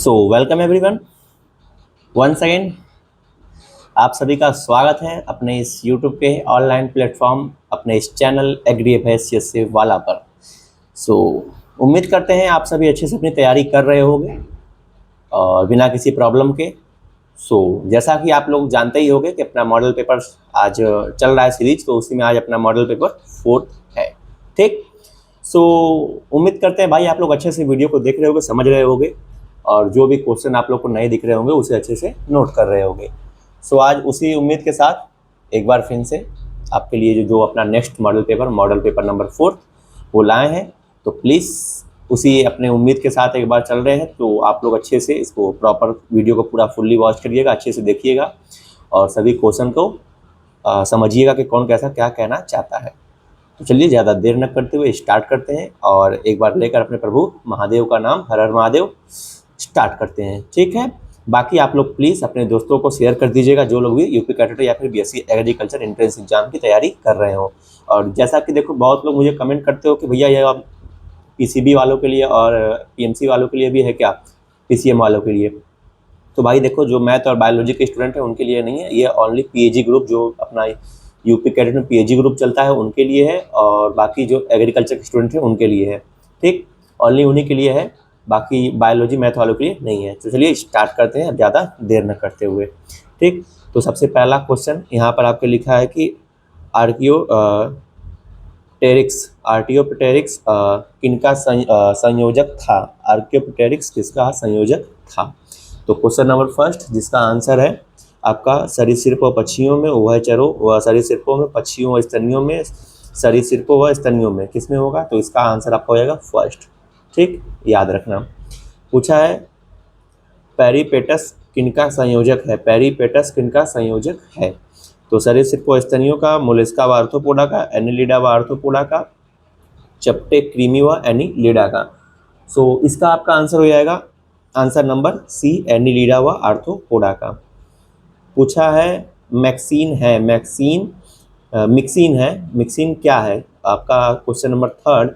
सो welcome everyone, once again आप सभी का स्वागत है अपने इस यूट्यूब के ऑनलाइन प्लेटफॉर्म, अपने इस चैनल एग्री एफएससी वाला पर। उम्मीद करते हैं आप सभी अच्छे से अपनी तैयारी कर रहे होंगे और बिना किसी प्रॉब्लम के। जैसा कि आप लोग जानते ही होंगे कि अपना मॉडल पेपर आज चल रहा है सीरीज, तो उसी में आज अपना मॉडल पेपर 4 है। ठीक, उम्मीद करते हैं भाई आप लोग अच्छे से वीडियो को देख रहे होंगे, समझ रहे होंगे और जो भी क्वेश्चन आप लोग को नए दिख रहे होंगे उसे अच्छे से नोट कर रहे होंगे। आज उसी उम्मीद के साथ एक बार फिर से आपके लिए जो अपना नेक्स्ट मॉडल पेपर नंबर 4 वो लाए हैं, तो प्लीज़ उसी अपने उम्मीद के साथ एक बार चल रहे हैं। तो आप लोग अच्छे से इसको प्रॉपर वीडियो को पूरा फुल्ली वॉच करिएगा, अच्छे से देखिएगा और सभी क्वेश्चन को समझिएगा कि कौन कैसा क्या कहना चाहता है। तो चलिए ज़्यादा देर न करते हुए स्टार्ट करते हैं और एक बार लेकर अपने प्रभु महादेव का नाम हर हर महादेव स्टार्ट करते हैं। ठीक है, बाकी आप लोग प्लीज़ अपने दोस्तों को शेयर कर दीजिएगा जो लोग भी यूपी कैडेट या फिर बीएससी एग्रीकल्चर एंट्रेंस एग्जाम की तैयारी कर रहे हो। और जैसा कि देखो, बहुत लोग मुझे कमेंट करते हो कि भैया ये पीसीबी वालों के लिए और पीएमसी वालों के लिए भी है क्या, पीसीएम वालों के लिए? तो भाई देखो, जो मैथ और बायोलॉजी के स्टूडेंट हैं उनके लिए नहीं है, ये ओनली पीएजी ग्रुप, जो अपना यूपी कैडेट में पीएजी ग्रुप चलता है उनके लिए है, और बाकी जो एग्रीकल्चर के स्टूडेंट हैं उनके लिए है। ठीक, ओनली उन्हीं के लिए है, बाकी बायोलॉजी मैथ वालों के लिए नहीं है। तो चलिए स्टार्ट करते हैं ज़्यादा देर न करते हुए। ठीक, तो सबसे पहला क्वेश्चन यहाँ पर आपके लिखा है कि आर्कियोप्टेरिक्स किनका संयोजक था? आर्कियोप्टेरिक्स किसका संयोजक था? तो क्वेश्चन नंबर फर्स्ट, जिसका आंसर है आपका सरीसृप व पक्षियों में, उभयचरों व सरीसृपों में, पक्षियों व स्तनियों में, सरीसृपों व स्तनियों में, किसमें होगा? तो इसका आंसर आपका हो जाएगा फर्स्ट। ठीक, याद रखना। पूछा है पेरिपेटस किनका संयोजक है? पेरिपेटस किनका संयोजक है? तो सरीसृप व स्तनियों का, मोलस्का व आर्थ्रोपोडा का, एनिलिडा व आर्थ्रोपोडा का, चपटे क्रीमी व एनिलिडा का। इसका आपका आंसर हो जाएगा आंसर नंबर सी, एनिलिडा व आर्थ्रोपोडा का। पूछा है मैक्सीन है, मिक्सिन क्या है? आपका क्वेश्चन नंबर थर्ड,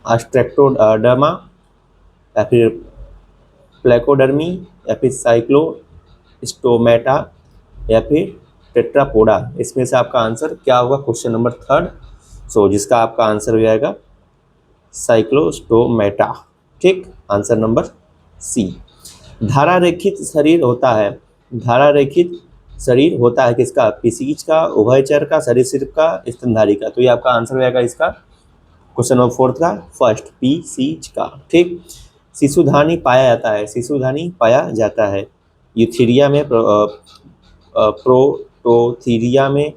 अस्ट्रेक्टोडर्मा या फिर प्लेकोडर्मी या फिर साइक्लोस्टोमेटा या फिर टेट्रापोडा, इसमें से आपका आंसर क्या होगा? क्वेश्चन नंबर थर्ड, जिसका आपका आंसर हो जाएगा साइक्लोस्टोमेटा। ठीक, आंसर नंबर सी। धारारेखित शरीर होता है किसका? पिसीज का, उभयचर का, सरीसृप का, स्तनधारी का। तो ये आपका आंसर हो जाएगा इसका क्वेश्चन नंबर फोर्थ का फर्स्ट, पिसीज का। ठीक, शिशुधानी पाया जाता है यूथीरिया में, प्रोटोथीरिया में,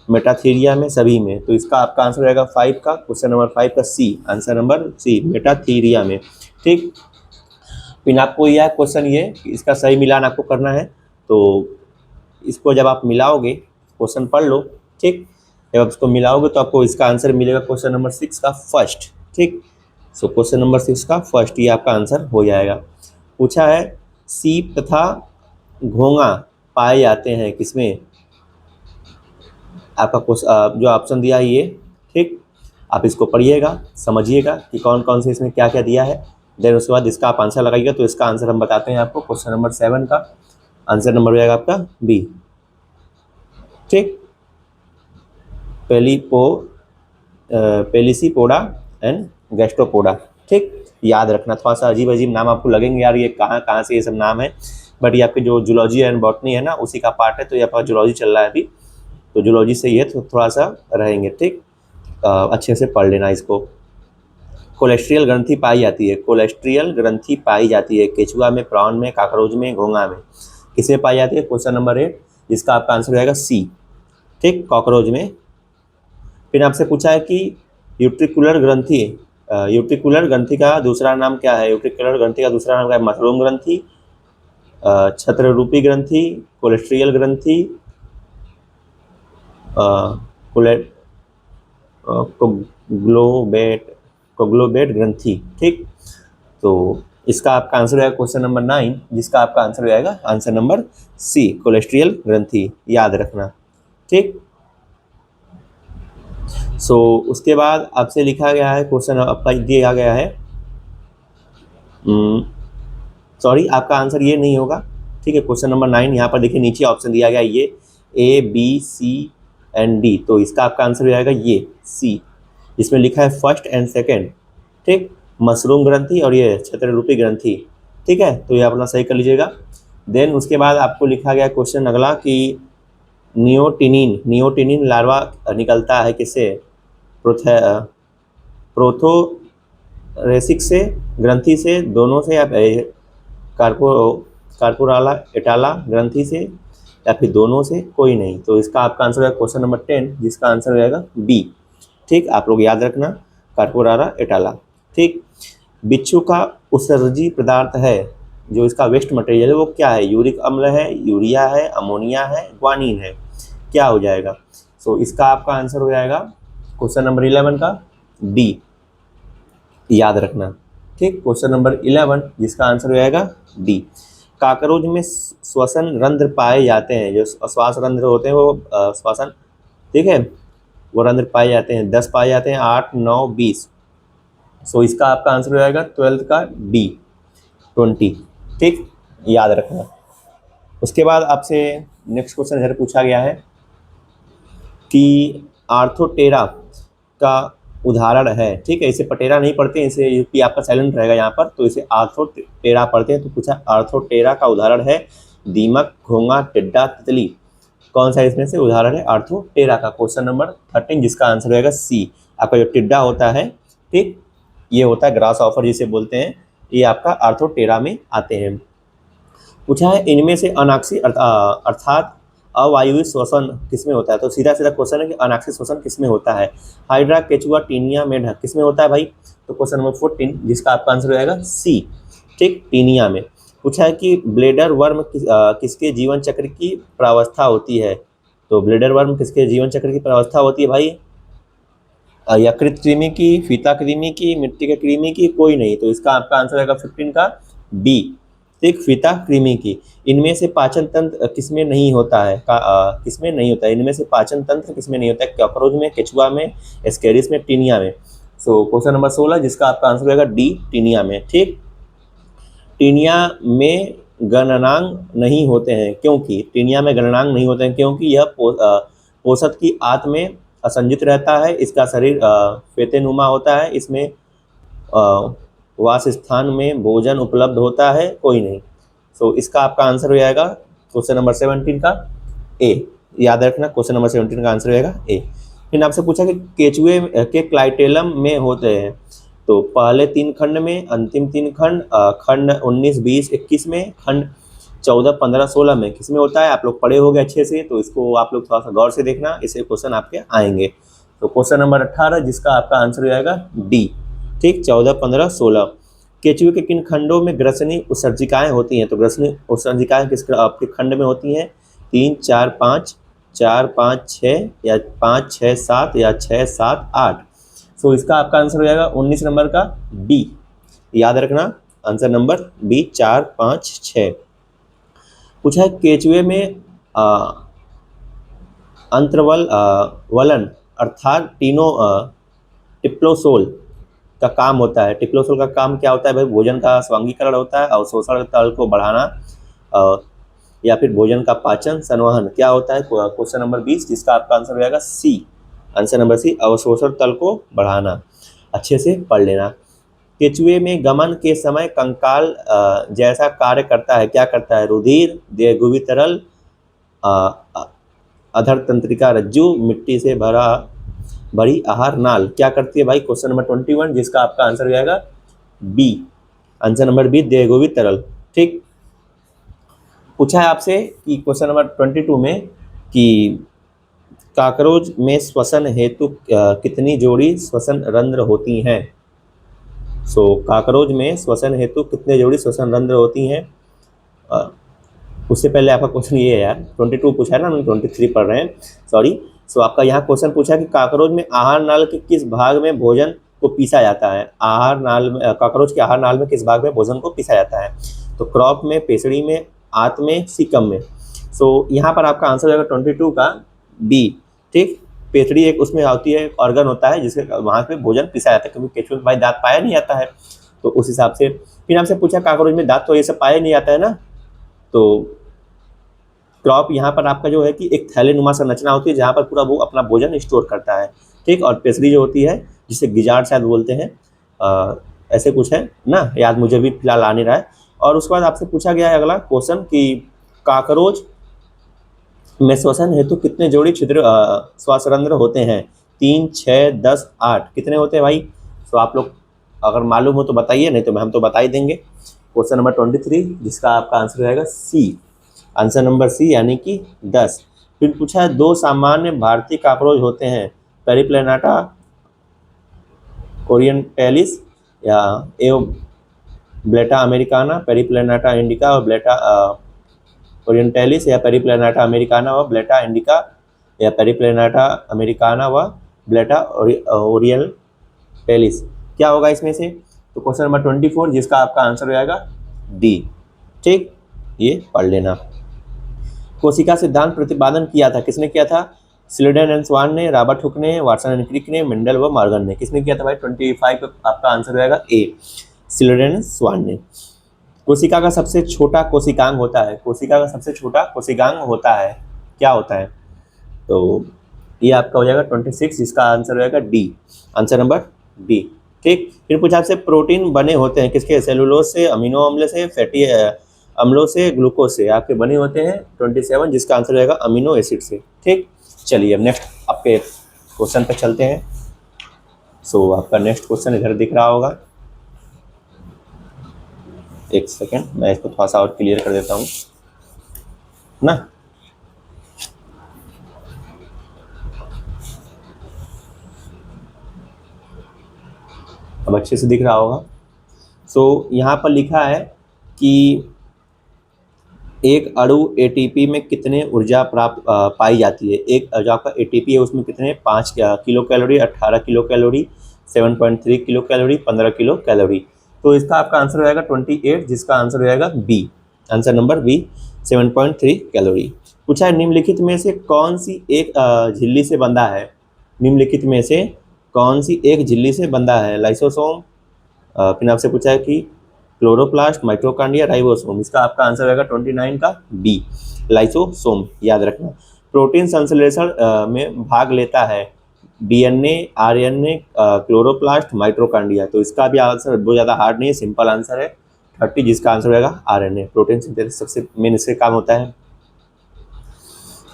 मेटाथीरिया में, सभी में। तो इसका आपका आंसर रहेगा 5 का, क्वेश्चन नंबर 5 का सी, आंसर नंबर सी, मेटाथीरिया में। ठीक, फिर आपको यह क्वेश्चन ये इसका सही मिलान आपको करना है। तो इसको जब आप मिलाओगे, क्वेश्चन पढ़ लो। ठीक, जब आप इसको मिलाओगे तो आपको इसका आंसर मिलेगा क्वेश्चन नंबर 6 का फर्स्ट। ठीक, क्वेश्चन नंबर 6 का फर्स्ट ये आपका आंसर हो जाएगा। पूछा है सीप तथा घोंगा पाए जाते हैं किसमें? आपका जो ऑप्शन दिया है ये। ठीक, आप इसको पढ़िएगा, समझिएगा कि कौन कौन से इसमें क्या क्या दिया है, देन उसके बाद इसका आप आंसर लगाइएगा। तो इसका आंसर हम बताते हैं आपको, क्वेश्चन नंबर 7 का आंसर नंबर हो जाएगा आपका बी। ठीक, पेलिसीपोडा एंड गैस्ट्रोपोडा। ठीक, याद रखना। थोड़ा सा अजीब अजीब नाम आपको लगेंगे, यार ये कहाँ से ये सब नाम है, बट ये आपके जो जूलॉजी एंड बॉटनी है ना, उसी का पार्ट है। तो ये आपका जूलॉजी चल रहा है अभी, तो जूलॉजी से ये थोड़ा सा रहेंगे। ठीक, अच्छे से पढ़ लेना इसको। कोलेस्ट्रियल ग्रंथि पाई जाती है केचुआ में, प्रॉन में, काकरोच में, घोंगा में, किसमें पाई जाती है? क्वेश्चन नंबर 8, जिसका आपका आंसर हो जाएगा सी। ठीक, कॉकरोच में। फिर आपसे पूछा है कि यूट्रिकुलर ग्रंथि का दूसरा नाम क्या है? यूट्रिकुलर ग्रंथि का दूसरा नाम क्या है? मशरूम ग्रंथि, छत्ररूपी ग्रंथि, कोलेस्ट्रियल ग्रंथि, कोग्लोबेट ग्रंथि। ठीक, तो इसका आपका आंसर हो जाएगा क्वेश्चन नंबर 9, जिसका आपका आंसर हो जाएगा आंसर नंबर सी, कोलेस्ट्रियल ग्रंथि। याद रखना। ठीक, उसके बाद आपसे लिखा गया है क्वेश्चन आपका दिया गया है सॉरी, आपका आंसर ये नहीं होगा। ठीक है, क्वेश्चन नंबर 9 यहाँ पर देखिए नीचे ऑप्शन दिया गया ये A B C and D, तो इसका आपका आंसर हो जाएगा ये सी, इसमें लिखा है फर्स्ट एंड सेकेंड। ठीक, मशरूम ग्रंथि और ये छत्ररूपी ग्रंथि। ठीक है, तो ये अपना सही कर लीजिएगा। देन उसके बाद आपको लिखा गया क्वेश्चन अगला कि नियोटिनिन लार्वा निकलता है किससे, प्रोथोरेसिक से, ग्रंथि से, दोनों से, या कार्पो कार्पोराला एटाला ग्रंथि से, या फिर दोनों से, कोई नहीं। तो इसका आपका आंसर है क्वेश्चन नंबर 10, जिसका आंसर हो जाएगा बी। ठीक, आप लोग याद रखना, कार्पोराला एटाला। ठीक, बिच्छू का उत्सर्जी पदार्थ है, जो इसका वेस्ट मटेरियल है वो क्या है, यूरिक अम्ल है, यूरिया है, अमोनिया है, ग्वानिन है, क्या हो जाएगा। सो इसका आपका आंसर हो जाएगा क्वेश्चन नंबर 11 का डी, याद रखना। ठीक, क्वेश्चन नंबर 11 जिसका आंसर हो जाएगा डी। काकरोच में श्वसन रंध्र पाए जाते हैं, जो श्वास रंध्र होते हैं वो श्वसन, ठीक है, वो रंध्र पाए जाते हैं, 10 पाए जाते हैं, 8 9 20। सो इसका आपका आंसर हो जाएगा 12th का डी 20। ठीक, याद रखना। उसके बाद आपसे नेक्स्ट क्वेश्चन इधर पूछा गया है कि आर्थोटेरा का उदाहरण है। ठीक है, इसे पटेरा नहीं पढ़ते हैं, इसे यूपी आपका साइलेंट रहेगा यहाँ पर, तो इसे आर्थोटेरा पढ़ते हैं। तो पूछा आर्थोटेरा का उदाहरण है दीमक, घोंघा, टिड्डा, तितली, कौन सा इसमें से उदाहरण है आर्थोटेरा का। क्वेश्चन नंबर 13 जिसका आंसर रहेगा सी। आपका जो टिड्डा होता है, ठीक, ये होता है ग्रास ऑफर जिसे बोलते हैं, ये आपका आर्थोटेरा में आते हैं। पूछा है इनमें से अनाक्षी अर्थात अवायवीय श्वसन किसमें होता है। तो सीधा सीधा क्वेश्चन है कि अनाक्षी श्वसन किसमें होता है। हाइड्रा, केचुआ, टीनिया, मेढक किसमें होता है भाई। तो क्वेश्चन नंबर 14 जिसका आपका आंसर हो जाएगा सी। ठीक, टीनिया में। पूछा है कि ब्लेडर वर्म किसके जीवन चक्र की प्रावस्था होती है। तो ब्लेडर वर्म किसके जीवन चक्र की प्रावस्था होती है भाई, यकृत कृमि की, फीता कृमि की, मिट्टी के कृमि की, कोई नहीं। तो इसका आपका आंसर रहेगा 15 का बी। ठीक, फीता कृमि की। इनमें से पाचन तंत्र किसमें नहीं होता है, किसमें नहीं होता है, इनमें से पाचन तंत्र किसमें नहीं होता है, कॉकरोच में, केचुआ में, एस्केरिस में, टीनिया में। सो क्वेश्चन नंबर 16 जिसका आपका आंसर रहेगा डी, टीनिया में। ठीक, टीनिया में गणनांग नहीं होते हैं, क्योंकि टीनिया में गणनांग नहीं होते हैं क्योंकि यह पोषक की आंत में असंजित रहता है, इसका शरीर फेतेनुमा होता है, इसमें वास स्थान में भोजन उपलब्ध होता है, कोई नहीं। सो इसका आपका आंसर हो जाएगा क्वेश्चन नंबर 17 का ए, याद रखना, क्वेश्चन नंबर 17 का आंसर हो जाएगा ए। फिर आपसे पूछा कि केचुए के क्लाइटेलम में होते हैं। तो पहले 3 खंड में, अंतिम 3 खंड, खंड 19 20 21 में, खंड 14 15 16 में किसमें होता है। आप लोग पढ़े होंगे अच्छे से, तो इसको आप लोग थोड़ा सा गौर से देखना, इससे क्वेश्चन आपके आएंगे। तो क्वेश्चन नंबर 18 जिसका आपका आंसर हो जाएगा डी। ठीक, 14 15 16। केचुए के किन खंडों में ग्रसनी उत्सर्जिकाएं होती हैं। तो ग्रसनी उत्सर्जिकाएं किस आपके खंड में होती हैं, 3 4 5, 4 5 6, या 5 6 7, या 6 7 8। सो इसका आपका आंसर हो जाएगा 19 नंबर का बी, याद रखना, आंसर नंबर बी 4 5 6। पूछा है केचुए में अंतर्वल वलन अर्थात टिप्लोसोल का काम होता है। टिप्लोसोल का काम क्या होता है भाई, भोजन का स्वांगीकरण होता है, अवशोषण तल को बढ़ाना, या फिर भोजन का पाचन संवहन, क्या होता है। क्वेश्चन नंबर 20 जिसका आपका आंसर हो जाएगा सी, आंसर नंबर सी, अवशोषण तल को बढ़ाना। अच्छे से पढ़ लेना। केचुए में गमन के समय कंकाल जैसा कार्य करता है, क्या करता है, रुधिर, देहगुवी तरल, अधर तंत्रिका रज्जु, मिट्टी से भरी आहार नाल, क्या करती है भाई। क्वेश्चन नंबर 21 जिसका आपका आंसर हो जाएगा बी, आंसर नंबर बी, देहगुवी तरल। ठीक, पूछा है आपसे कि क्वेश्चन नंबर 22 में कि काकरोच में श्वसन हेतु कितनी जोड़ी श्वसन रंध्र होती हैं। सो काकरोच में श्वसन हेतु कितने जोड़ी श्वसन रंध्र होती हैं। उससे पहले आपका क्वेश्चन ये है यार, 22 पूछा है ना, हम 23 पढ़ रहे हैं, सॉरी। सो आपका यहाँ क्वेश्चन पूछा कि काकरोच में आहार नाल के किस भाग में भोजन को पीसा जाता है। आहार नाल में, काकरोच के आहार नाल में किस भाग में भोजन को पीसा जाता है। तो क्रॉप में, पेसड़ी में, आंत में, सीकम में। सो यहाँ पर आपका आंसर हो जाएगा 22 का बी। ठीक, पेसड़ी एक उसमें होती है, ऑर्गन होता है जिसके वहाँ पे भोजन पिसा जाता है, क्योंकि केचुए में भाई दांत पाया नहीं जाता है, तो उस हिसाब से फिर आपसे पूछा कॉकरोच में दांत तो ये सब पाया नहीं जाता है ना, तो क्रॉप यहाँ पर आपका जो है कि एक थैलेनुमा संरचना होती है जहाँ पर पूरा वो अपना भोजन स्टोर करता है, ठीक। और पेसरी जो होती है जिसे गिजार्ड शायद बोलते हैं, ऐसे कुछ है ना, याद मुझे भी फिलहाल आ नहीं रहा है। और उसके बाद आपसे पूछा गया है अगला क्वेश्चन कि काकरोच में श्वसन हेतु कितने जोड़ी छिद्र श्वासरंध्र होते हैं? 3, 6, 10, 8 कितने होते हैं भाई? तो आप लोग अगर मालूम हो तो बताइए, नहीं तो हम तो बता ही देंगे। क्वेश्चन नंबर 23 जिसका आपका आंसर रहेगा सी, आंसर नंबर सी यानी कि 10। फिर पूछा है 2 सामान्य भारतीय कॉकरोच होते हैं, पेरिप्लेनाटा ओरिएंटालिस या ब्लेटा अमेरिकाना, पेरिप्लेनाटा इंडिका और ब्लेटा ओरिएंटालिस या पेरिप्लेनाटा अमेरिकाना व ब्लेटा इंडिका या पेरिप्लेनाटा अमेरिकाना व ब्लेटा ओरिएंटालिस, क्या होगा इसमें से? तो क्वेश्चन नंबर 24 जिसका आपका आंसर हो जाएगा डी, ठीक। ये पढ़ लेना। कोशिका सिद्धांत प्रतिपादन किया था, किसने किया था? स्लीडन एंड स्वान ने, रॉबर्ट हुक ने, वाटसन एंड क्रिक ने, मेंडल व मॉर्गन ने। किसने किया था भाई? 25 आपका आंसर हो जाएगा ए, स्लीडन एंड स्वान ने। कोशिका का सबसे छोटा कोशिकांग होता है, कोशिका का सबसे छोटा कोशिकांग होता है, क्या होता है? तो ये आपका हो जाएगा 26 जिसका आंसर हो जाएगा डी, आंसर नंबर डी, ठीक। फिर कुछ आपसे प्रोटीन बने होते हैं किसके? सेलुलोज से, अमीनो अम्ल से, फैटी अम्लों से, ग्लूकोज से आपके बने होते हैं 27 जिसका आंसर रहेगा अमीनो एसिड से, ठीक। चलिए अब नेक्स्ट आपके क्वेश्चन पे चलते हैं। सो आपका नेक्स्ट क्वेश्चन इधर दिख रहा होगा, एक सेकेंड मैं इसको थोड़ा सा और क्लियर कर देता हूँ ना। अब अच्छे से दिख रहा होगा। सो यहाँ पर लिखा है कि एक अणु एटीपी में कितने ऊर्जा प्राप्त पाई जाती है? एक जो आपका एटीपी है उसमें कितने? 5 kilo calorie, 18 kilo calorie, 7.3 kilo calorie, 15 kilo calorie. तो इसका आपका आंसर हो जाएगा 28 जिसका आंसर हो जाएगा B, answer number B, 7.3 calorie. पूछा है निम्नलिखित में से कौन सी एक झिल्ली से बंधा है? निम्नलिखित में से कौन सी एक झिल्ली से बंधा है? लाइसोसोम, फिर आपसे पूछा है कि क्लोरोप्लास्ट, माइटोकॉन्ड्रिया, राइबोसोम। इसका आपका आंसर रहेगा 29 का बी, लाइसोसोम, याद रखना। प्रोटीन संश्लेषण में भाग लेता है डीएनए, आरएनए, क्लोरोप्लास्ट, माइटोकॉन्ड्रिया। तो इसका भी आंसर बहुत ज़्यादा हार्ड नहीं है, सिंपल आंसर है 30 जिसका आंसर रहेगा आरएनए। प्रोटीन सिंथेसिस सबसे मेन इससे काम होता है।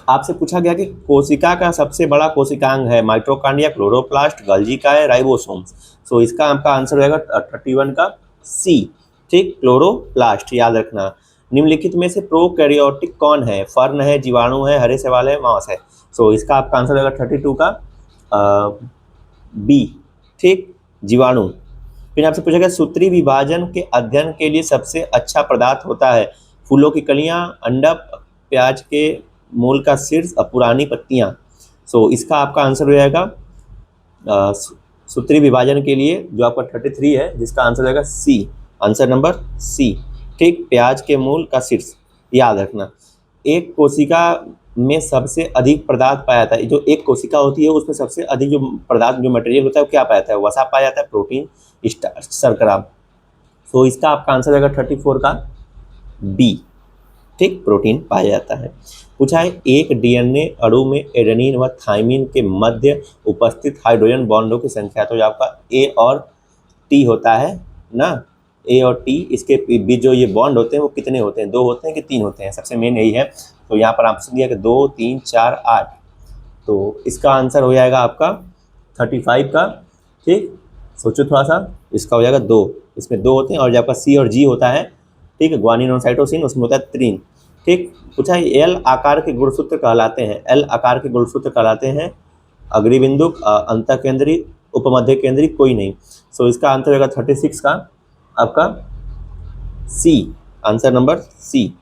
आपसे पूछा गया कि कोशिका का सबसे बड़ा कोशिकांग है माइटोकॉन्ड्रिया, क्लोरोप्लास्ट, गल्जी का है, राइबोसोम। सो इसका आपका आंसर रहेगा 31 का सी, ठीक, क्लोरोप्लास्ट, याद रखना। निम्नलिखित में से प्रोकैरियोटिक कौन है? फर्न है, जीवाणु है, हरे सवाल है, मॉस है। सो इसका आपका आंसर रहेगा 32 का बी, ठीक, जीवाणु। फिर आपसे पूछा गया सूत्री विभाजन के अध्ययन के लिए सबसे अच्छा पदार्थ होता है? फूलों की कलियां, अंडक, प्याज के मूल का शीर्ष और पुरानी पत्तियां। सो इसका आपका आंसर हो जाएगा सूत्री विभाजन के लिए जो आपका 33 है जिसका आंसर रहेगा सी, आंसर नंबर सी, ठीक, प्याज के मूल का शीर्ष, याद रखना। एक कोशिका में सबसे अधिक पदार्थ पाया जाता है, जो एक कोशिका होती है उसमें सबसे अधिक जो पदार्थ जो मटेरियल होता है वो क्या पाया जाता है? वसा पाया जाता है, प्रोटीन, स्टार्च, शर्करा। तो इसका आपका आंसर रहेगा 34 का बी, ठीक, प्रोटीन पाया जाता है। पूछा है एक डीएनए अणु में एडेनिन व थाइमिन के मध्य उपस्थित हाइड्रोजन बॉन्डों की संख्या, तो आपका ए और टी होता है ना, ए और टी, इसके बीच जो ये बॉन्ड होते हैं वो कितने होते हैं? 2 होते हैं कि 3 होते हैं? सबसे मेन यही है। तो यहाँ पर आपसे दिया कि 2, 3, 4, 8, तो इसका आंसर हो जाएगा आपका 35 का, ठीक। सोचो थोड़ा सा, इसका हो जाएगा 2, इसमें 2 होते हैं। और जो आपका सी और जी होता है, ठीक है, ग्वानिन और साइटोसिन, उसमें होता है 3, ठीक। पूछा है एल आकार के गुणसूत्र कहलाते हैं, एल आकार के गुणसूत्र कहलाते हैं अग्रिबिंदुक, अंतःकेंद्री, उपमध्य केंद्री, कोई नहीं। सो इसका आंसर होगा 36 का आपका सी, आंसर नंबर सी,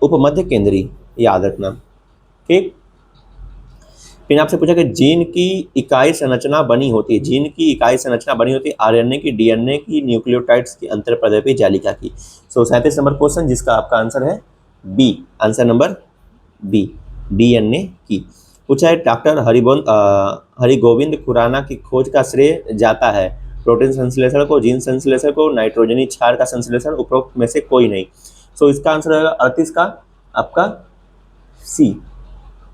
उपमध्य केंद्री, याद रखना, ठीक। फिर आपसे पूछा कि जीन की इकाई संरचना बनी होती है, जीन की इकाई संरचना बनी होती है आरएनए की, डीएनए की, न्यूक्लियोटाइड्स की, अंतरप्रदेपी जालिका की। सो 37 नंबर क्वेश्चन जिसका आपका आंसर है B, answer number B, DNA की। पूछा है डॉक्टर हरिगोविंद खुराना की खोज का श्रेय जाता है प्रोटीन संश्लेषण को, जीन संश्लेषण को, नाइट्रोजनी क्षार का संश्लेषण, उपरोक्त में से कोई नहीं। सो इसका आंसर होगा 38 का आपका सी।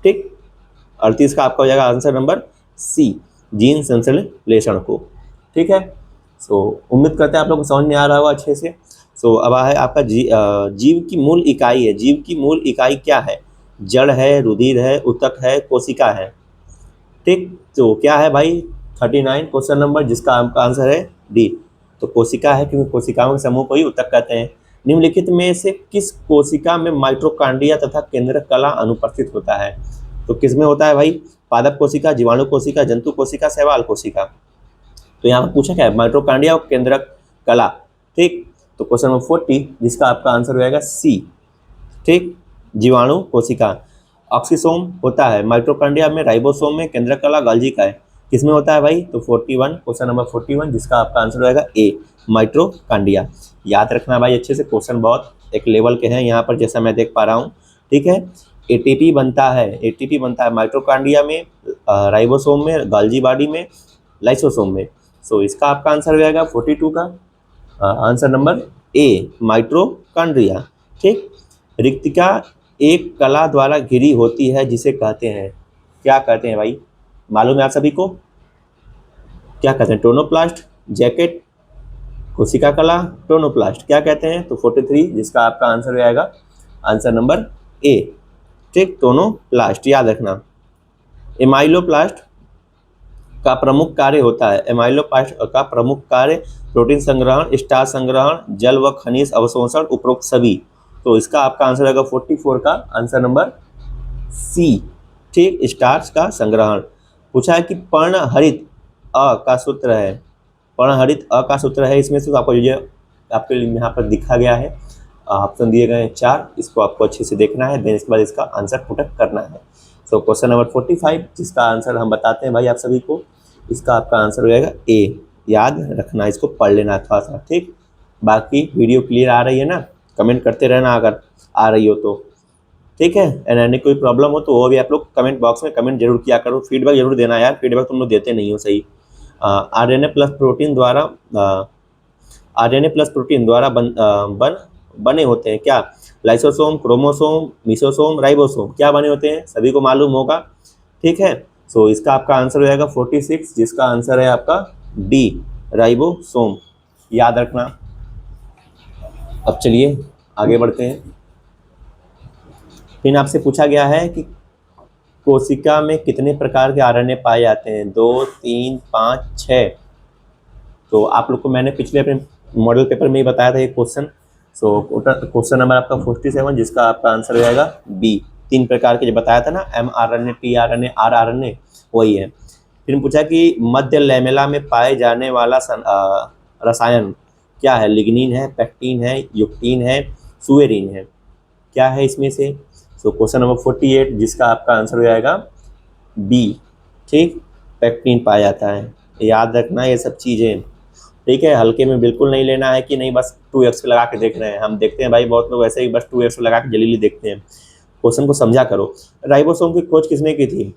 ठीक, 38 का आपका हो जाएगा आंसर नंबर सी, जीन संश्लेषण को। ठीक है, सो उम्मीद करते हैं आप लोग को समझ में आ रहा होगा अच्छे से। सो अब है आपका जीव की मूल इकाई है। जीव की मूल इकाई क्या है? जड़ है, रुधिर है, ऊतक है, कोशिका है। ठीक, तो क्या है भाई 39 क्वेश्चन नंबर, जिसका आपका आंसर है डी। तो कोशिका है, क्योंकि कोशिकाओं के समूह को ही ऊतक कहते हैं। निम्नलिखित में से किस कोशिका में माइटोकॉन्ड्रिया तथा केंद्रक कला अनुपस्थित होता है? तो किस में होता है भाई? पादप कोशिका, जीवाणु कोशिका, जंतु कोशिका, शैवाल कोशिका। तो यहाँ पर पूछा क्या है? माइटोकॉन्ड्रिया और केंद्रक कला। ठीक, तो क्वेश्चन नंबर 40, जिसका आपका आंसर हो जाएगा सी। ठीक, जीवाणु कोशिका। ऑक्सीसोम होता है माइटोकॉन्ड्रिया में, राइबोसोम में, केंद्रक कला गोल्गी का है। किसमें होता है भाई? तो 41, क्वेश्चन नंबर 41, जिसका आपका आंसर हो जाएगा ए, माइटोकॉन्ड्रिया। याद रखना भाई अच्छे से, क्वेश्चन बहुत एक लेवल के हैं यहाँ पर, जैसा मैं देख पा रहा हूँ। ठीक है, एटीपी बनता है माइटोकॉन्ड्रिया में, राइबोसोम में, गोल्गी बॉडी में, लाइसोसोम में। सो इसका आपका आंसर हो जाएगा 42 का आंसर नंबर ए, माइटोकॉन्ड्रिया। ठीक, रिक्तिका एक कला द्वारा घिरी होती है जिसे कहते हैं, क्या कहते हैं भाई? मालूम है आप सभी को? क्या कहते हैं? टोनोप्लास्ट, जैकेट, कोशिका कला, टोनोप्लास्ट, क्या कहते हैं? तो 43, जिसका आपका आंसर हो जाएगा आंसर नंबर ए। ठीक, टोनोप्लास्ट याद रखना। एमाइलोप्लास्ट का प्रमुख कार्य होता है, एमाइलोप्लास्ट का प्रमुख कार्य प्रोटीन संग्रहण, स्टार्च संग्रहण, जल व खनिज अवशोषण, उपरोक्त सभी। तो इसका आपका आंसर आएगा 44 का आंसर नंबर सी। ठीक, स्टार्च का संग्रहण। पूछा है कि पर्णहरित अ का सूत्र है, पर्णहरित अ का सूत्र है इसमें से, तो आपको ये आपके लिए यहाँ पर दिखा गया है, ऑप्शन दिए गए हैं 4, इसको आपको अच्छे से देखना है, देन इसके बाद इसका आंसर पुट करना है। सो क्वेश्चन नंबर 45, जिसका आंसर हम बताते हैं भाई आप सभी को, इसका आपका आंसर हो जाएगा ए। याद रखना, इसको पढ़ लेना थोड़ा सा। ठीक, बाकी वीडियो क्लियर आ रही है ना? कमेंट करते रहना अगर आ रही हो तो। ठीक है, एंड कोई प्रॉब्लम हो तो वो भी आप लोग कमेंट बॉक्स में कमेंट जरूर किया करो, फीडबैक जरूर देना यार, फीडबैक तुम लोग देते नहीं हो सही। आरएनए प्लस प्रोटीन द्वारा बने होते हैं क्या? लाइसोसोम, क्रोमोसोम, मिसोसोम, राइबोसोम, क्या बने होते हैं? सभी को मालूम होगा। ठीक है, सो इसका आपका आंसर हो जाएगा 46, जिसका आंसर है आपका डी, राइबोसोम। याद रखना। अब चलिए आगे बढ़ते हैं। फिर आपसे पूछा गया है कि कोशिका में कितने प्रकार के आरएनए पाए जाते हैं? 2, 3, 5, 6। तो आप लोग को मैंने पिछले अपने मॉडल पेपर में ही बताया था ये क्वेश्चन। सो क्वेश्चन नंबर आपका 47, जिसका आपका आंसर हो जाएगा बी। 3 प्रकार के जो बताया था ना, mRNA, tRNA, rRNA, वही है। फिर पूछा कि मध्य लैमेला में पाए जाने वाला रसायन क्या है? लिग्निन है, पैक्टिन है, यूक्टिन है, सुएरिन है, क्या है इसमें से? सो क्वेश्चन नंबर 48, जिसका आपका आंसर हो जाएगा बी। ठीक, पैक्टिन पाया जाता है। याद रखना ये सब चीज़ें। ठीक है, हल्के में बिल्कुल नहीं लेना है कि नहीं बस 2x लगा के देख रहे हैं। हम देखते हैं भाई बहुत लोग ऐसे ही बस 2x लगा के जलीली देखते हैं। क्वेश्चन को समझा करो। राइबोसोम की खोज किसने की थी?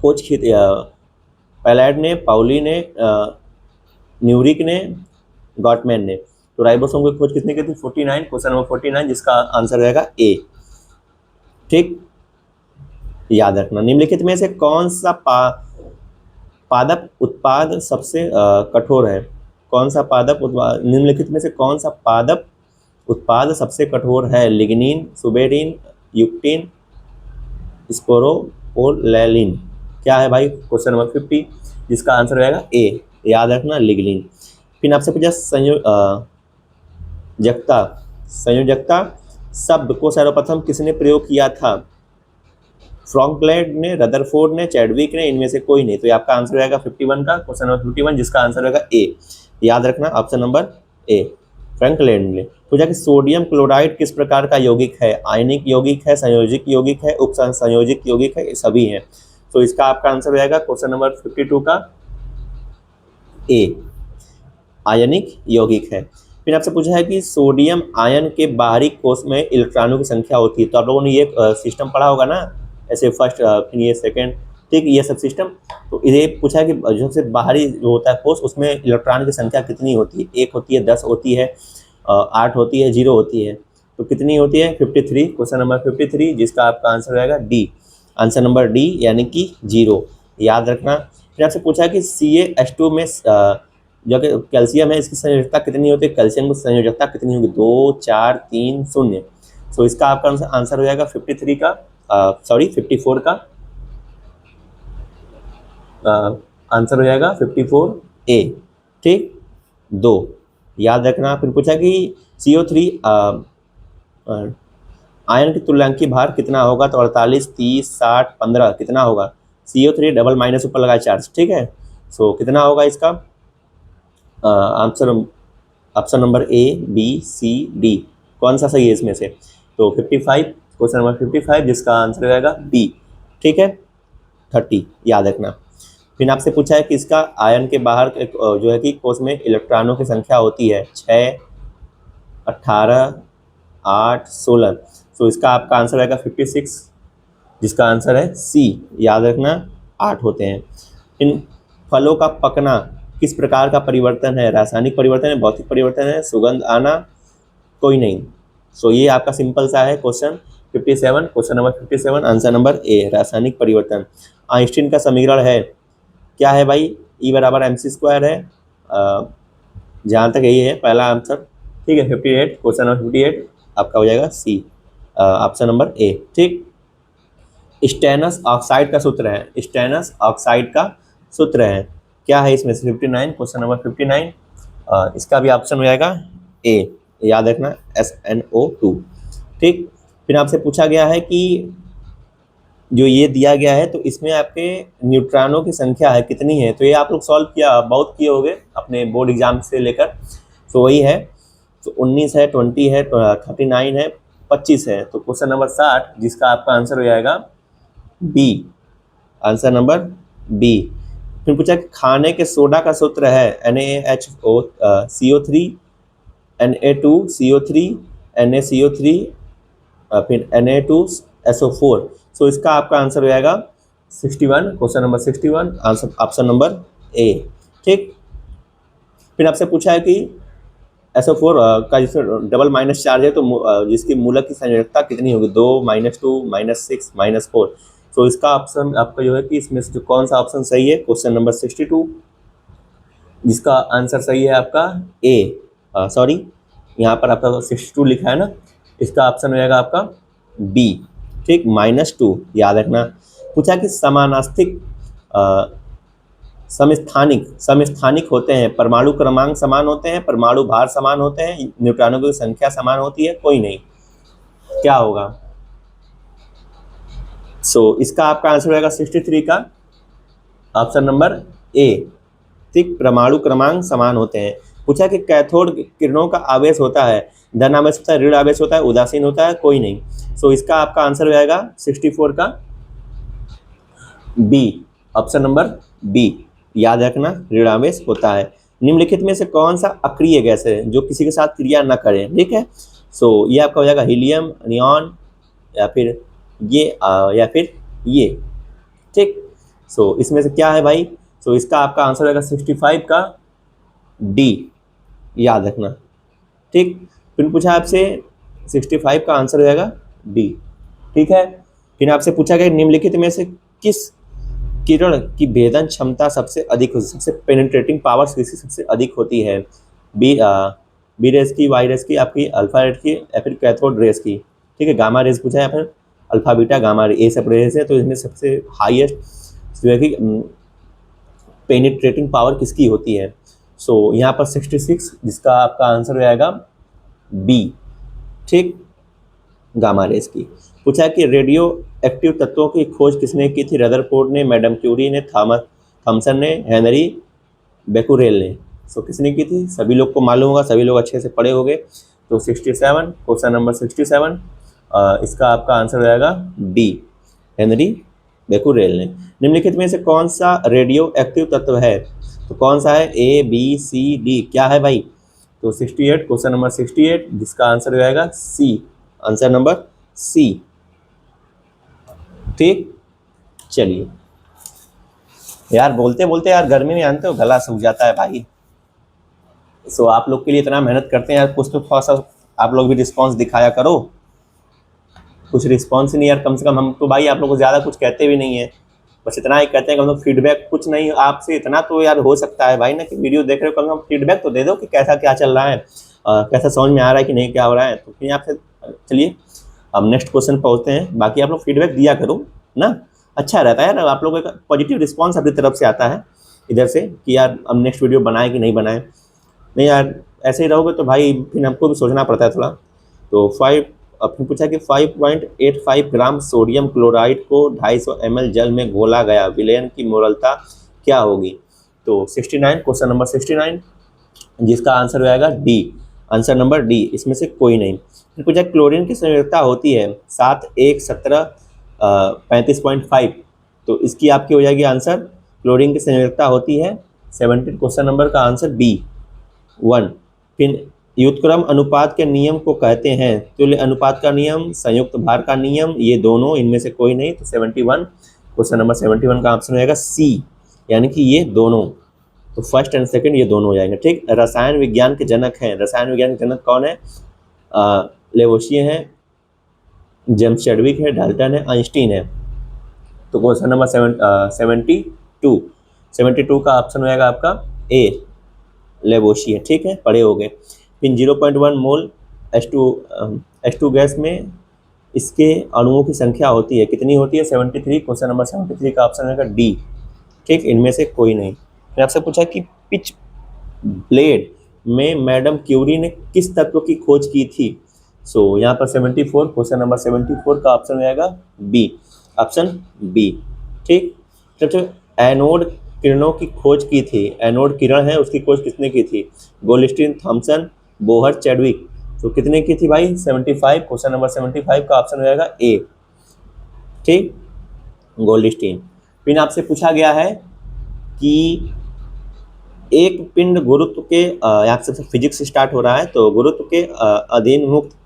खोज की पैलाइड ने, पाउली ने, न्यूरिक ने, गॉटमैन ने। तो राइबोसोम की खोज किसने की थी? 49, क्वेश्चन नंबर 49, जिसका आंसर रहेगा ए। ठीक, याद रखना। निम्नलिखित में से कौन सा पादप उत्पाद सबसे कठोर है? कौन सा पादप उत्पाद, निम्नलिखित में से कौन सा पादप उत्पाद सबसे कठोर है? लिग्निन, सुबेरिन, यूक्टिन, स्पोरोपोलेलिन, क्या है भाई? क्वेश्चन नंबर 50, जिसका आंसर रहेगा ए। याद रखना, लिग्निन। फिर आपसे पूछा संयोजकता शब्द को सर्वप्रथम किसने प्रयोग किया था? फ्रॉन्कलेट ने, रदरफोर्ड ने, चैडविक ने, इनमें से कोई नहीं। तो आपका आंसर रहेगा 51 का, क्वेश्चन नंबर 51, जिसका आंसर रहेगा ए। याद रखना, ऑप्शन नंबर ए, फ्रैंकलैंड ने। पूछा कि सोडियम क्लोराइड किस प्रकार का यौगिक है? आयनिक यौगिक है, संयोजिक यौगिक है, उपसंयोजिक यौगिक है, सभी हैं। तो इसका आपका आंसर हो जाएगा क्वेश्चन नंबर 52 का ए, आयनिक यौगिक है। फिर आपसे पूछा है कि सोडियम आयन के बाहरी कोष में इलेक्ट्रॉनों की संख्या होती है। तो आप लोगों ने ये सिस्टम पढ़ा होगा ना, ऐसे फर्स्ट, फिर ये सेकेंड, ठीक, ये सब सिस्टम। तो ये पूछा है कि जो सबसे बाहरी जो होता है कोष, उसमें इलेक्ट्रॉन की संख्या कितनी होती है? 1 होती है, 10 होती है, 8 होती है, 0 होती है। तो कितनी होती है? 53। क्वेश्चन नंबर 53, जिसका आपका आंसर हो जाएगा डी। आंसर नंबर डी यानी कि 0, याद रखना। फिर आपसे पूछा कि CaH2 में जो कि कैल्शियम है, इसकी संयोजकता कितनी होती है? कैल्शियम की संयोजकता कितनी होगी? 2, 4, 3, 0। सो इसका आपका आंसर हो जाएगा 53 का, सॉरी 54 का आंसर हो जाएगा 54A। ठीक, 2 याद रखना। फिर पूछा कि CO3 आयन की तुल्यांकी भार कितना होगा? तो 48, 30, 60, 15 कितना होगा? CO3 डबल माइनस ऊपर लगा चार्ज, ठीक है। सो कितना होगा इसका answer? Option number A, B, C, D कौन सा सही है इसमें से? तो 55, क्वेश्चन नंबर 55, जिसका आंसर हो जाएगा B। ठीक है, 30 याद रखना। फिर आपसे पूछा है कि इसका आयन के बाहर जो है कि कोष में इलेक्ट्रॉनों की संख्या होती है 6, 18, 8, 16। तो इसका आपका आंसर आएगा 56, जिसका आंसर है C, याद रखना 8 होते हैं। इन फलों का पकना किस प्रकार का परिवर्तन है? रासायनिक परिवर्तन है, भौतिक परिवर्तन है, सुगंध आना, कोई नहीं। सो ये आपका सिंपल सा है question 57, question number 57, answer number A, रासायनिक परिवर्तन। आइंस्टीन का समीकरण है, क्या है भाई? E बराबर mc² है, जहाँ तक यही है पहला आंसर। ठीक है, 58, क्वेश्चन नंबर 58 आपका हो जाएगा C, ऑप्शन नंबर A। ठीक, स्टेनस ऑक्साइड का सूत्र है, स्टेनस ऑक्साइड का सूत्र है, क्या है इसमें से? 59, क्वेश्चन नंबर 59, इसका भी ऑप्शन हो जाएगा A, याद रखना SnO2। ठीक, फिर आपसे पूछा गया है कि जो ये दिया गया है तो इसमें आपके न्यूट्रॉनों की संख्या है कितनी है? तो ये आप लोग सॉल्व किया, बहुत किए होंगे अपने बोर्ड एग्जाम से लेकर। तो वही है, तो 19 है, 20 है, 39 है, 25 है। तो क्वेश्चन नंबर 60, जिसका आपका आंसर हो जाएगा B, आंसर नंबर B। फिर पूछा कि खाने के सोडा का सूत्र है NaHCO3, Na2CO3, NaCO3, फिर Na2SO4। सो इसका आपका आंसर हो जाएगा 61, question number 61, answer option number A। ठीक, फिर आपसे पूछा है कि SO4 का जिसमें डबल माइनस चार्ज है, तो जिसकी मूलक की संयोजकता कितनी होगी? 2, -2, -6, -4। तो इसका ऑप्शन आपका जो है कि इसमें से कौन सा ऑप्शन सही है? क्वेश्चन नंबर 62, जिसका आंसर सही है आपका A, सॉरी यहाँ पर आपका 62 लिखा है ना, इसका ऑप्शन हो जाएगा आपका B। ठीक, -2 याद रखना। पूछा कि समानास्थिक समस्थानिक होते हैं, परमाणु क्रमांक समान होते हैं, परमाणु भार समान होते हैं, न्यूट्रॉनों की संख्या समान होती है, कोई नहीं, क्या होगा? सो इसका आपका आंसर होगा 63 का, ऑप्शन नंबर A। ठीक, परमाणु क्रमांक समान होते हैं। पूछा कि कैथोड किरणों का आवेश होता है, धन आवेश होता है, ऋण आवेश होता है, उदासीन होता है, कोई नहीं। सो इसका आपका आंसर हो जाएगा 64 का B, ऑप्शन नंबर B, याद रखना ऋण आवेश होता है। निम्नलिखित में से कौन सा अक्रिय गैस है जो किसी के साथ क्रिया न करे? ठीक है, सो ये आपका हो जाएगा हीलियम, नियॉन, या फिर ये या फिर ये। ठीक, सो इसमें से क्या है भाई? सो इसका आपका आंसर होगा 65 का D, याद रखना। ठीक, फिर पूछा आपसे 65 का आंसर हो जाएगा D। ठीक है, फिर आपसे पूछा गया निम्नलिखित में से किस किरण की भेदन क्षमता सबसे अधिक होती है, सबसे पेनिट्रेटिंग पावर किसकी सबसे अधिक होती है? बी रेस की, वाई रेस की, आपकी अल्फा रेस की, या फिर कैथोड रेस की? ठीक है, गामा रेस पूछा है, या फिर अल्फा बीटा गामा रे, ये सब रेस है। तो इसमें सबसे हाईएस्ट जो है कि पेनिट्रेटिंग पावर किसकी होती है? सो यहाँ पर 66, जिसका आपका आंसर हो जाएगा B। ठीक, गामा रेस की। पूछा कि रेडियो एक्टिव तत्वों की खोज किसने की थी? रदरफोर्ड ने, मैडम क्यूरी ने, थॉमसन ने, हेनरी बेकुरेल ने। सो किसने की थी? सभी लोग को मालूम होगा, सभी लोग अच्छे से पढ़े होंगे। तो 67, क्वेश्चन नंबर 67, इसका आपका आंसर हो जाएगा B, हेनरी बेकुरेल ने। निम्नलिखित में से कौन सा रेडियो एक्टिव तत्व है? तो कौन सा है? A, B, C, D, क्या है भाई? तो 68, क्वेश्चन नंबर 68, जिसका आंसर हो जाएगा C, आंसर नंबर C। ठीक, चलिए यार बोलते बोलते यार गर्मी में जानते हो गला सूख जाता है भाई। सो आप लोग के लिए इतना मेहनत करते हैं यार, कुछ तो थोड़ा सा आप लोग भी रिस्पांस दिखाया करो। कुछ रिस्पांस ही नहीं यार, कम से कम हम तो भाई आप लोग को ज़्यादा कुछ कहते भी नहीं है, बस इतना ही कहते हैं कि हम फीडबैक कुछ नहीं आपसे इतना तो यार हो सकता है भाई ना, कि वीडियो देख रहे हो कम से कम फीडबैक तो दे दो कि कैसा क्या चल रहा है, कैसा समझ में आ रहा है कि नहीं क्या हो रहा है। तो फिर आपसे चलिए अब नेक्स्ट क्वेश्चन पहुँचते हैं। बाकी आप लोग फीडबैक दिया करो ना, अच्छा रहता है यार, आप लोगों का पॉजिटिव रिस्पॉन्स अपनी तरफ से आता है इधर से कि यार अब नेक्स्ट वीडियो बनाए कि नहीं बनाए। नहीं यार ऐसे ही रहोगे तो भाई फिर हमको भी सोचना पड़ता है थोड़ा। तो आपने पूछा कि 5.85 ग्राम सोडियम क्लोराइड को 250 ml जल में घोला गया, विलयन की मोरलता क्या होगी। तो 69 क्वेश्चन नंबर 69 जिसका आंसर हो जाएगा डी, आंसर नंबर डी, इसमें से कोई नहीं। फिर पूछा क्लोरीन की संयोजकता होती है 7 1 17 35.5, तो इसकी आपकी हो जाएगी आंसर, क्लोरीन की संयोजकता होती है 17, क्वेश्चन नंबर का आंसर बी 1। फिर व्युत्क्रम अनुपात के नियम को कहते हैं, तुल्य अनुपात का नियम, संयुक्त भार का नियम, ये दोनों, इनमें से कोई नहीं। तो 71, क्वेश्चन नंबर 71 का ऑप्शन हो जाएगा सी, यानी कि ये दोनों। तो फर्स्ट एंड सेकंड ये दोनों हो जाएंगे। ठीक, रसायन विज्ञान के जनक हैं, रसायन विज्ञान के जनक कौन है, लेवोसिए हैं, जेम्स चैडविक है, डाल्टन है, आइंस्टीन है। तो क्वेश्चन नंबर 72 का ऑप्शन हो जाएगा आपका ए, लेवोसिए। ठीक है, पढ़े हो गए। फिर 0.1 मोल H2 गैस में इसके अणुओं की संख्या होती है, कितनी होती है, 73, क्वेश्चन नंबर 73 का ऑप्शन रहेगा डी। ठीक, इनमें से कोई नहीं। फिर आपसे पूछा कि पिच ब्लेड में मैडम क्यूरी ने किस तत्व की खोज की थी। सो यहाँ पर 74, क्वेश्चन नंबर 74 का ऑप्शन रहेगा बी, ऑप्शन बी। ठीक, सबसे एनोड किरणों की खोज की थी, एनोड किरण है उसकी खोज किसने की थी, गोल्डस्टीन, थॉमसन, बोहर, चैडविक। तो कितने की थी भाई, 75, क्वेश्चन नंबर 75 का ऑप्शन हो जाएगा ए। ठीक, गोल्डस्टीन। फिर आपसे पूछा गया है कि एक पिंड गुरुत्व के, यहाँ से फिजिक्स स्टार्ट हो रहा है, तो गुरुत्व के अधीन मुक्त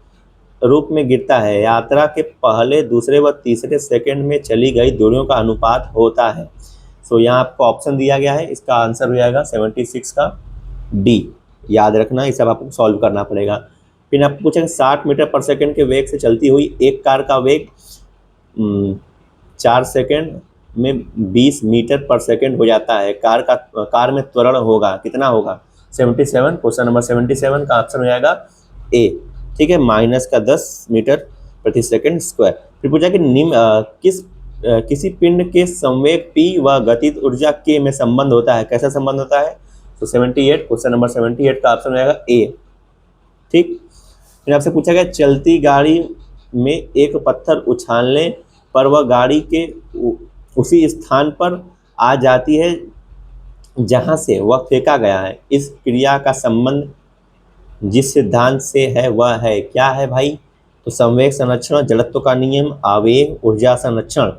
रूप में गिरता है, यात्रा के पहले, दूसरे व तीसरे सेकंड में चली गई दूरियों का अनुपात होता है। सो यहाँ आपको ऑप्शन दिया गया है, इसका आंसर हो जाएगा 76 का डी, याद रखना, ये सब आपको सॉल्व करना पड़ेगा। फिर आपको पूछेंगे 60 मीटर पर सेकंड के वेग से चलती हुई एक कार का वेग 4 सेकंड में 20 मीटर पर सेकंड हो जाता है, कार में त्वरण होगा, कितना होगा, 77, क्वेश्चन नंबर 77 का ऑप्शन हो जाएगा ए। ठीक है, -10 मीटर प्रति सेकंड स्क्वायर। फिर पूछा कि किसी पिंड के संवेग p व गतिज ऊर्जा k में संबंध होता है, कैसा संबंध होता है। तो 78, क्वेश्चन नंबर 78 का ऑप्शन हो जाएगा ए। ठीक, फिर आपसे पूछा गया चलती गाड़ी में एक पत्थर उछालने पर वह गाड़ी के उसी स्थान पर आ जाती है जहां से वह फेंका गया है, इस क्रिया का संबंध जिस सिद्धांत से है वह है, क्या है भाई। तो संवेग संरक्षण, जड़त्व का नियम, आवेग, ऊर्जा संरक्षण।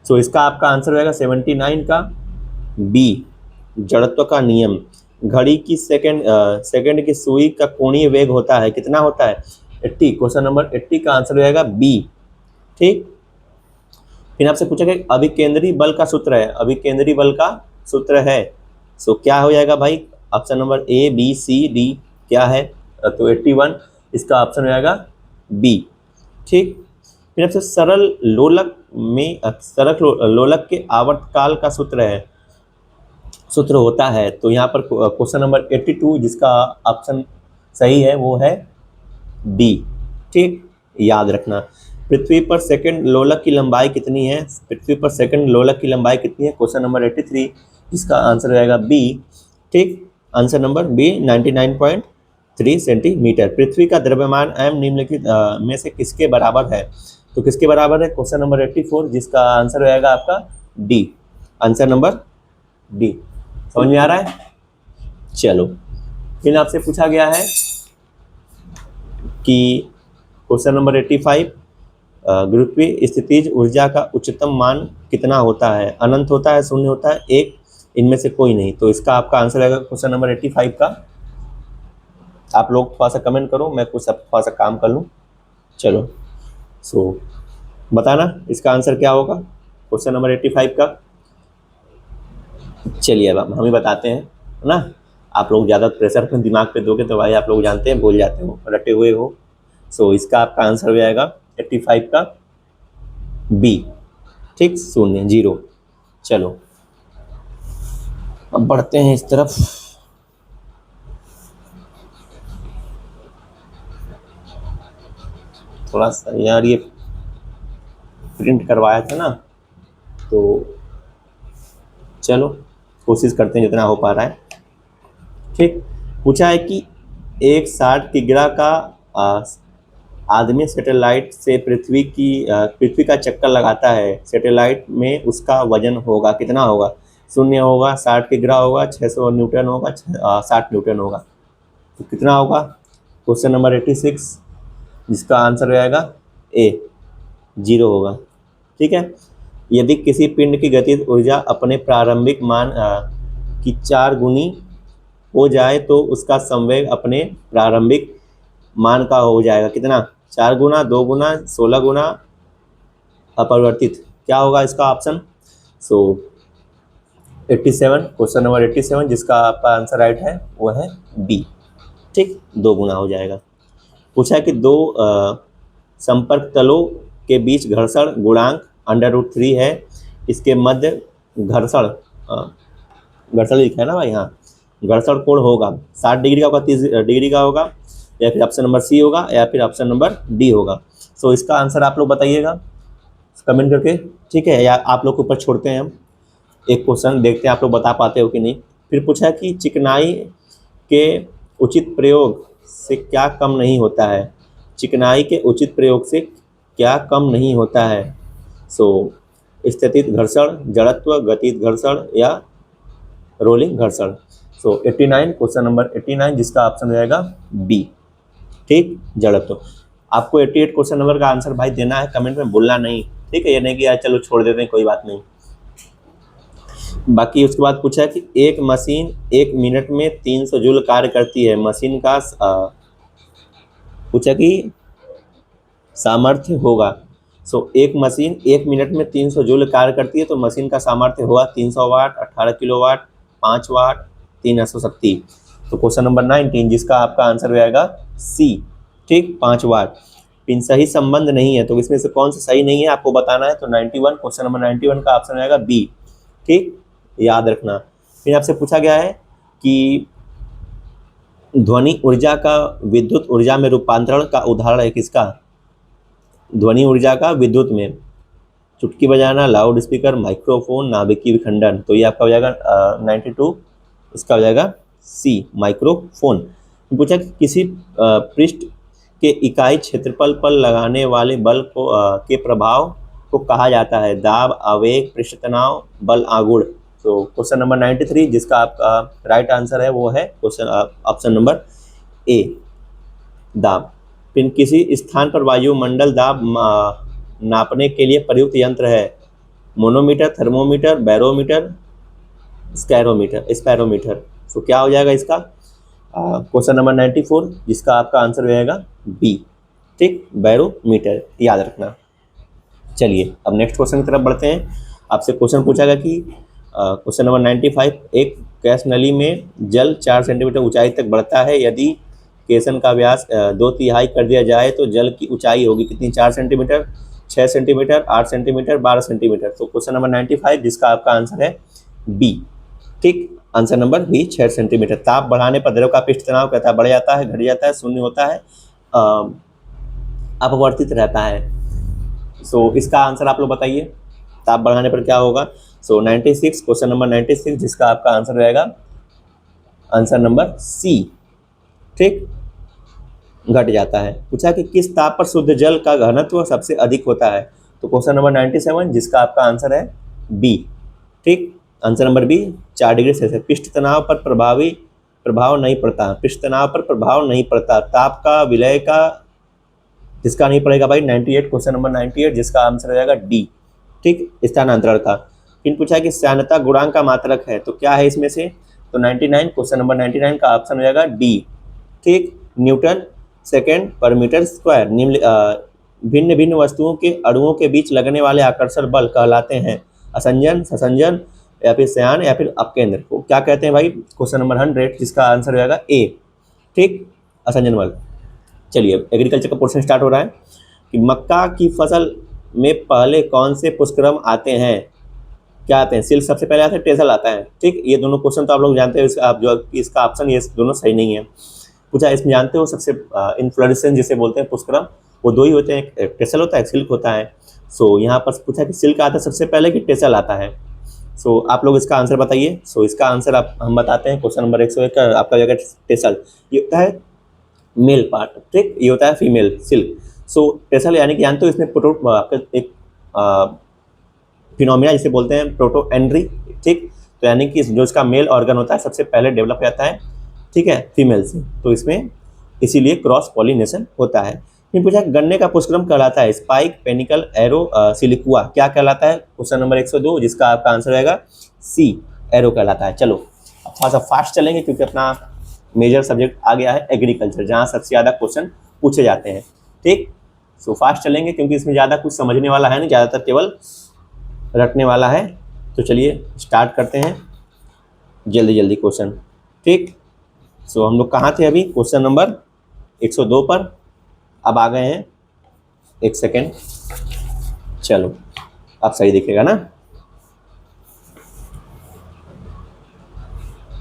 तो इसका आपका आंसर रहेगा 79 का बी, जड़त्व का नियम। घड़ी की सेकंड की सुई का कोणीय वेग होता है, कितना होता है, 80, क्वेश्चन नंबर 80 का आंसर रहेगा बी। ठीक, फिर आपसे पूछा गया अभिकेंद्री बल का सूत्र है, अभिकेंद्री बल का सूत्र है, सो क्या हो जाएगा भाई, option number A, B, C, D, क्या है, तो 81, इसका ऑप्शन हो जाएगा बी। ठीक, फिर आपसे सरल लोलक के आवर्तकाल का सूत्र होता है, तो यहाँ पर क्वेश्चन नंबर 82 जिसका ऑप्शन सही है वो है डी। ठीक, याद रखना। पृथ्वी पर सेकंड लोलक की लंबाई कितनी है, पृथ्वी पर सेकंड लोलक की लंबाई कितनी है, क्वेश्चन नंबर 83 जिसका आंसर रहेगा बी। ठीक, आंसर नंबर बी 99.3 सेंटीमीटर। पृथ्वी का द्रव्यमान m निम्नलिखित में से किसके बराबर है, तो किसके बराबर है, क्वेश्चन नंबर 84 जिसका आंसर रहेगा आपका डी, आंसर नंबर डी। समझ में आ रहा है। चलो, फिर आपसे पूछा गया है कि क्वेश्चन नंबर 85 गुरुत्वीय स्थितिज ऊर्जा का उच्चतम मान कितना होता है, अनंत होता है, शून्य होता है, एक, इनमें से कोई नहीं। तो इसका आपका आंसर रहेगा क्वेश्चन नंबर 85 का। आप लोग थोड़ा सा कमेंट करो, मैं कुछ थोड़ा सा काम कर लूँ। चलो, सो बताना इसका आंसर क्या होगा क्वेश्चन नंबर 85 का। चलिए अब हम ही बताते हैं, है ना। आप लोग ज़्यादा प्रेशर अपने दिमाग पे दोगे तो भाई आप लोग जानते हैं, भूल जाते हो, रटे हुए हो। सो इसका आपका आंसर हो जाएगा 85 का बी। ठीक, 0 0। चलो अब बढ़ते हैं इस तरफ। थोड़ा सा यार ये प्रिंट करवाया था ना, तो चलो कोशिश करते हैं जितना हो पा रहा है। ठीक, पूछा है कि एक 60 किग्रा का आदमी सैटेलाइट से पृथ्वी का चक्कर लगाता है। सैटेलाइट में उसका वजन होगा कितना होगा? 0 होगा, 60 किग्रा होगा, 600 न्यूटन होगा, 60 न्यूटन होगा। तो कितना होगा? क्वेश्चन नंबर 86, जिसका आंसर रहेगा ए, 0 होगा। ठीक है, यदि किसी पिंड की गतिज ऊर्जा अपने प्रारंभिक मान की 4 गुनी हो जाए तो उसका संवेग अपने प्रारंभिक मान का हो जाएगा कितना? 4 गुना, 2 गुना, 16 गुना, अपरिवर्तित। क्या होगा इसका ऑप्शन? सो 87, क्वेश्चन नंबर 87, जिसका आपका आंसर राइट है वो है बी। ठीक, 2 गुना हो जाएगा। पूछा है कि दो संपर्क तलों के बीच घर्षण गुणांक √3 है। इसके मध्य घर्षण घर्षण लिखा है ना भाई, हाँ, घर्षण कोण होगा 60 डिग्री का होगा, 30 डिग्री का होगा, या फिर ऑप्शन नंबर सी होगा, या फिर ऑप्शन नंबर डी होगा। सो इसका आंसर आप लोग बताइएगा कमेंट करके। ठीक है, या आप लोग के ऊपर छोड़ते हैं हम, एक क्वेश्चन देखते हैं आप लोग बता पाते हो कि नहीं। फिर पूछा कि चिकनाई के उचित प्रयोग से क्या कम नहीं होता है? चिकनाई के उचित प्रयोग से क्या कम नहीं होता है? सो स्थितिज घर्षण, जड़त्व, गतिज घर्षण या रोलिंग घर्षण। सो 89, क्वेश्चन नंबर 89, जिसका ऑप्शन रहेगा बी। ठीक, जड़त्व। आपको 88 क्वेश्चन नंबर का आंसर भाई देना है, कमेंट में बोलना नहीं। ठीक है, ये नहीं कि यार चलो छोड़ देते हैं, कोई बात नहीं। बाकी उसके बाद पूछा है कि एक मशीन 1 मिनट में 300 जूल कार्य करती है। मशीन का पूछा कि सामर्थ्य होगा। सो एक मशीन 1 मिनट में 300 जूल कार्य करती है, तो मशीन का सामर्थ्य होगा 300 वाट, 18 किलोवाट, 5 वाट, 300 शक्ति। तो क्वेश्चन नंबर 19, जिसका आपका आंसर रहेगा सी। ठीक, 5 वाट। इन सही संबंध नहीं है, तो इसमें से कौन सा सही नहीं है आपको बताना है। तो 91, क्वेश्चन नंबर 91 का ऑप्शन रहेगा बी। ठीक, याद रखना। फिर आपसे पूछा गया है कि ध्वनि ऊर्जा का विद्युत ऊर्जा में रूपांतरण का उदाहरण है किसका? ध्वनि ऊर्जा का विद्युत में, चुटकी बजाना, लाउड स्पीकर, माइक्रोफोन, नाभिकीय विखंडन। तो ये आपका हो जाएगा 92, इसका हो जाएगा सी, माइक्रोफोन। पूछा कि किसी पृष्ठ के इकाई क्षेत्रफल पर लगाने वाले बल को के प्रभाव को कहा जाता है? दाब, आवेग, पृष्ठ तनाव, बल आघूर्ण। तो क्वेश्चन नंबर 93, जिसका आपका राइट आंसर है वो है क्वेश्चन ऑप्शन नंबर ए, दाब। फिर किसी स्थान पर वायुमंडल दाब नापने के लिए प्रयुक्त यंत्र है? Manometer, thermometer, barometer, spirometer. तो क्या हो जाएगा इसका? क्वेश्चन नंबर 94, जिसका आपका आंसर हो जाएगा बी। ठीक, बैरोमीटर, याद रखना। चलिए अब नेक्स्ट क्वेश्चन की तरफ बढ़ते हैं। आपसे क्वेश्चन पूछा गया कि क्वेश्चन नंबर 95, एक गैस नली में जल 4 सेंटीमीटर ऊंचाई तक बढ़ता है। यदि केसन का व्यास 2/3 कर दिया जाए तो जल की ऊंचाई होगी कितनी? 4 सेंटीमीटर, 6 सेंटीमीटर, 8 सेंटीमीटर, 12 सेंटीमीटर। तो क्वेश्चन नंबर 95, जिसका आपका आंसर है बी। ठीक, आंसर नंबर बी, 6 सेंटीमीटर। ताप बढ़ाने पर द्रव का पृष्ठ तनाव कहता है बढ़ जाता है, घट जाता है, शून्य होता है, अपवर्तित रहता है। सो इसका आंसर आप लोग बताइए, ताप बढ़ाने पर क्या होगा? सो 96, क्वेश्चन नंबर 96, जिसका आपका आंसर रहेगा आंसर नंबर सी। ठीक, घट जाता है। पूछा कि किस ताप पर शुद्ध जल का घनत्व सबसे अधिक होता है? तो क्वेश्चन नंबर 97, जिसका आपका आंसर है बी। ठीक, answer number B, 4 degree Celsius. पृष्ठ तनाव पर प्रभाव नहीं पड़ता, पृष्ठ तनाव पर प्रभाव नहीं पड़ता। ताप का विलय का किसका नहीं पड़ेगा भाई? 98, क्वेश्चन नंबर 98, जिसका आंसर हो जाएगा डी। ठीक, स्थानांतरण का। फिर पूछा कि श्यानता गुणांक का मात्रक है, तो क्या है इसमें से? तो 99, क्वेश्चन नंबर 99 का ऑप्शन हो जाएगा डी। ठीक, न्यूटन सेकेंड पर मीटर स्क्वायर। भिन्न भिन्न वस्तुओं के अणुओं के बीच लगने वाले आकर्षण बल कहलाते हैं असंजन, ससंजन, या फिर सयान या फिर अपकेंद्र को क्या कहते हैं भाई? क्वेश्चन नंबर 100 जिसका आंसर हो जाएगा ए। ठीक, असंजनमल। चलिए एग्रीकल्चर का पोर्शन स्टार्ट हो रहा है कि मक्का की फसल में पहले कौन से पुष्करम आते हैं? क्या आते हैं? सिल्क सबसे पहले आता है, टेसल आता है। ठीक, ये दोनों क्वेश्चन तो आप लोग जानते हो। आप जो इसका ऑप्शन ये दोनों सही नहीं है पूछा। इसमें जानते हो सबसे इन्फ्लोरेसेंस जिसे बोलते हैं पुष्करम, वो दो ही होते हैं, एक टेसल होता है, एक सिल्क होता है। सो यहाँ पर पूछा कि सिल्क आता है सबसे पहले कि टेसल आता है। सो आप लोग इसका आंसर बताइए। सो इसका आंसर हम बताते हैं। क्वेश्चन नंबर 101 का आपका जगह टेसल, ये होता है मेल पार्ट। ठीक, ये होता है फीमेल सिल्क। सो टेसल यानी कि जानते हो इसमें एक फिनोमिना जिसे बोलते हैं प्रोटोएंड्री। ठीक, तो यानी कि जो इसका मेल ऑर्गन होता है सबसे पहले डेवलप होता है, ठीक है, फीमेल से। तो इसमें इसीलिए क्रॉस पॉलिनेशन होता है। फिर पूछा गन्ने का पुष्करम कहलाता है स्पाइक, पेनिकल, एरो, सिलिकुआ, क्या कहलाता है? क्वेश्चन नंबर 102 जिसका आपका आंसर रहेगा सी, एरो कहलाता है। चलो अब थोड़ा सा फास्ट चलेंगे क्योंकि अपना मेजर सब्जेक्ट आ गया है एग्रीकल्चर, जहाँ सबसे ज़्यादा क्वेश्चन पूछे जाते हैं। ठीक, सो फास्ट चलेंगे क्योंकि इसमें ज़्यादा कुछ समझने वाला है नहीं, ज़्यादातर केवल रटने वाला है। तो चलिए स्टार्ट करते हैं जल्दी जल्दी क्वेश्चन। ठीक, सो हम लोग कहाँ थे अभी? क्वेश्चन नंबर 102 पर। अब आ गए हैं, एक सेकेंड, चलो अब सही दिखेगा ना।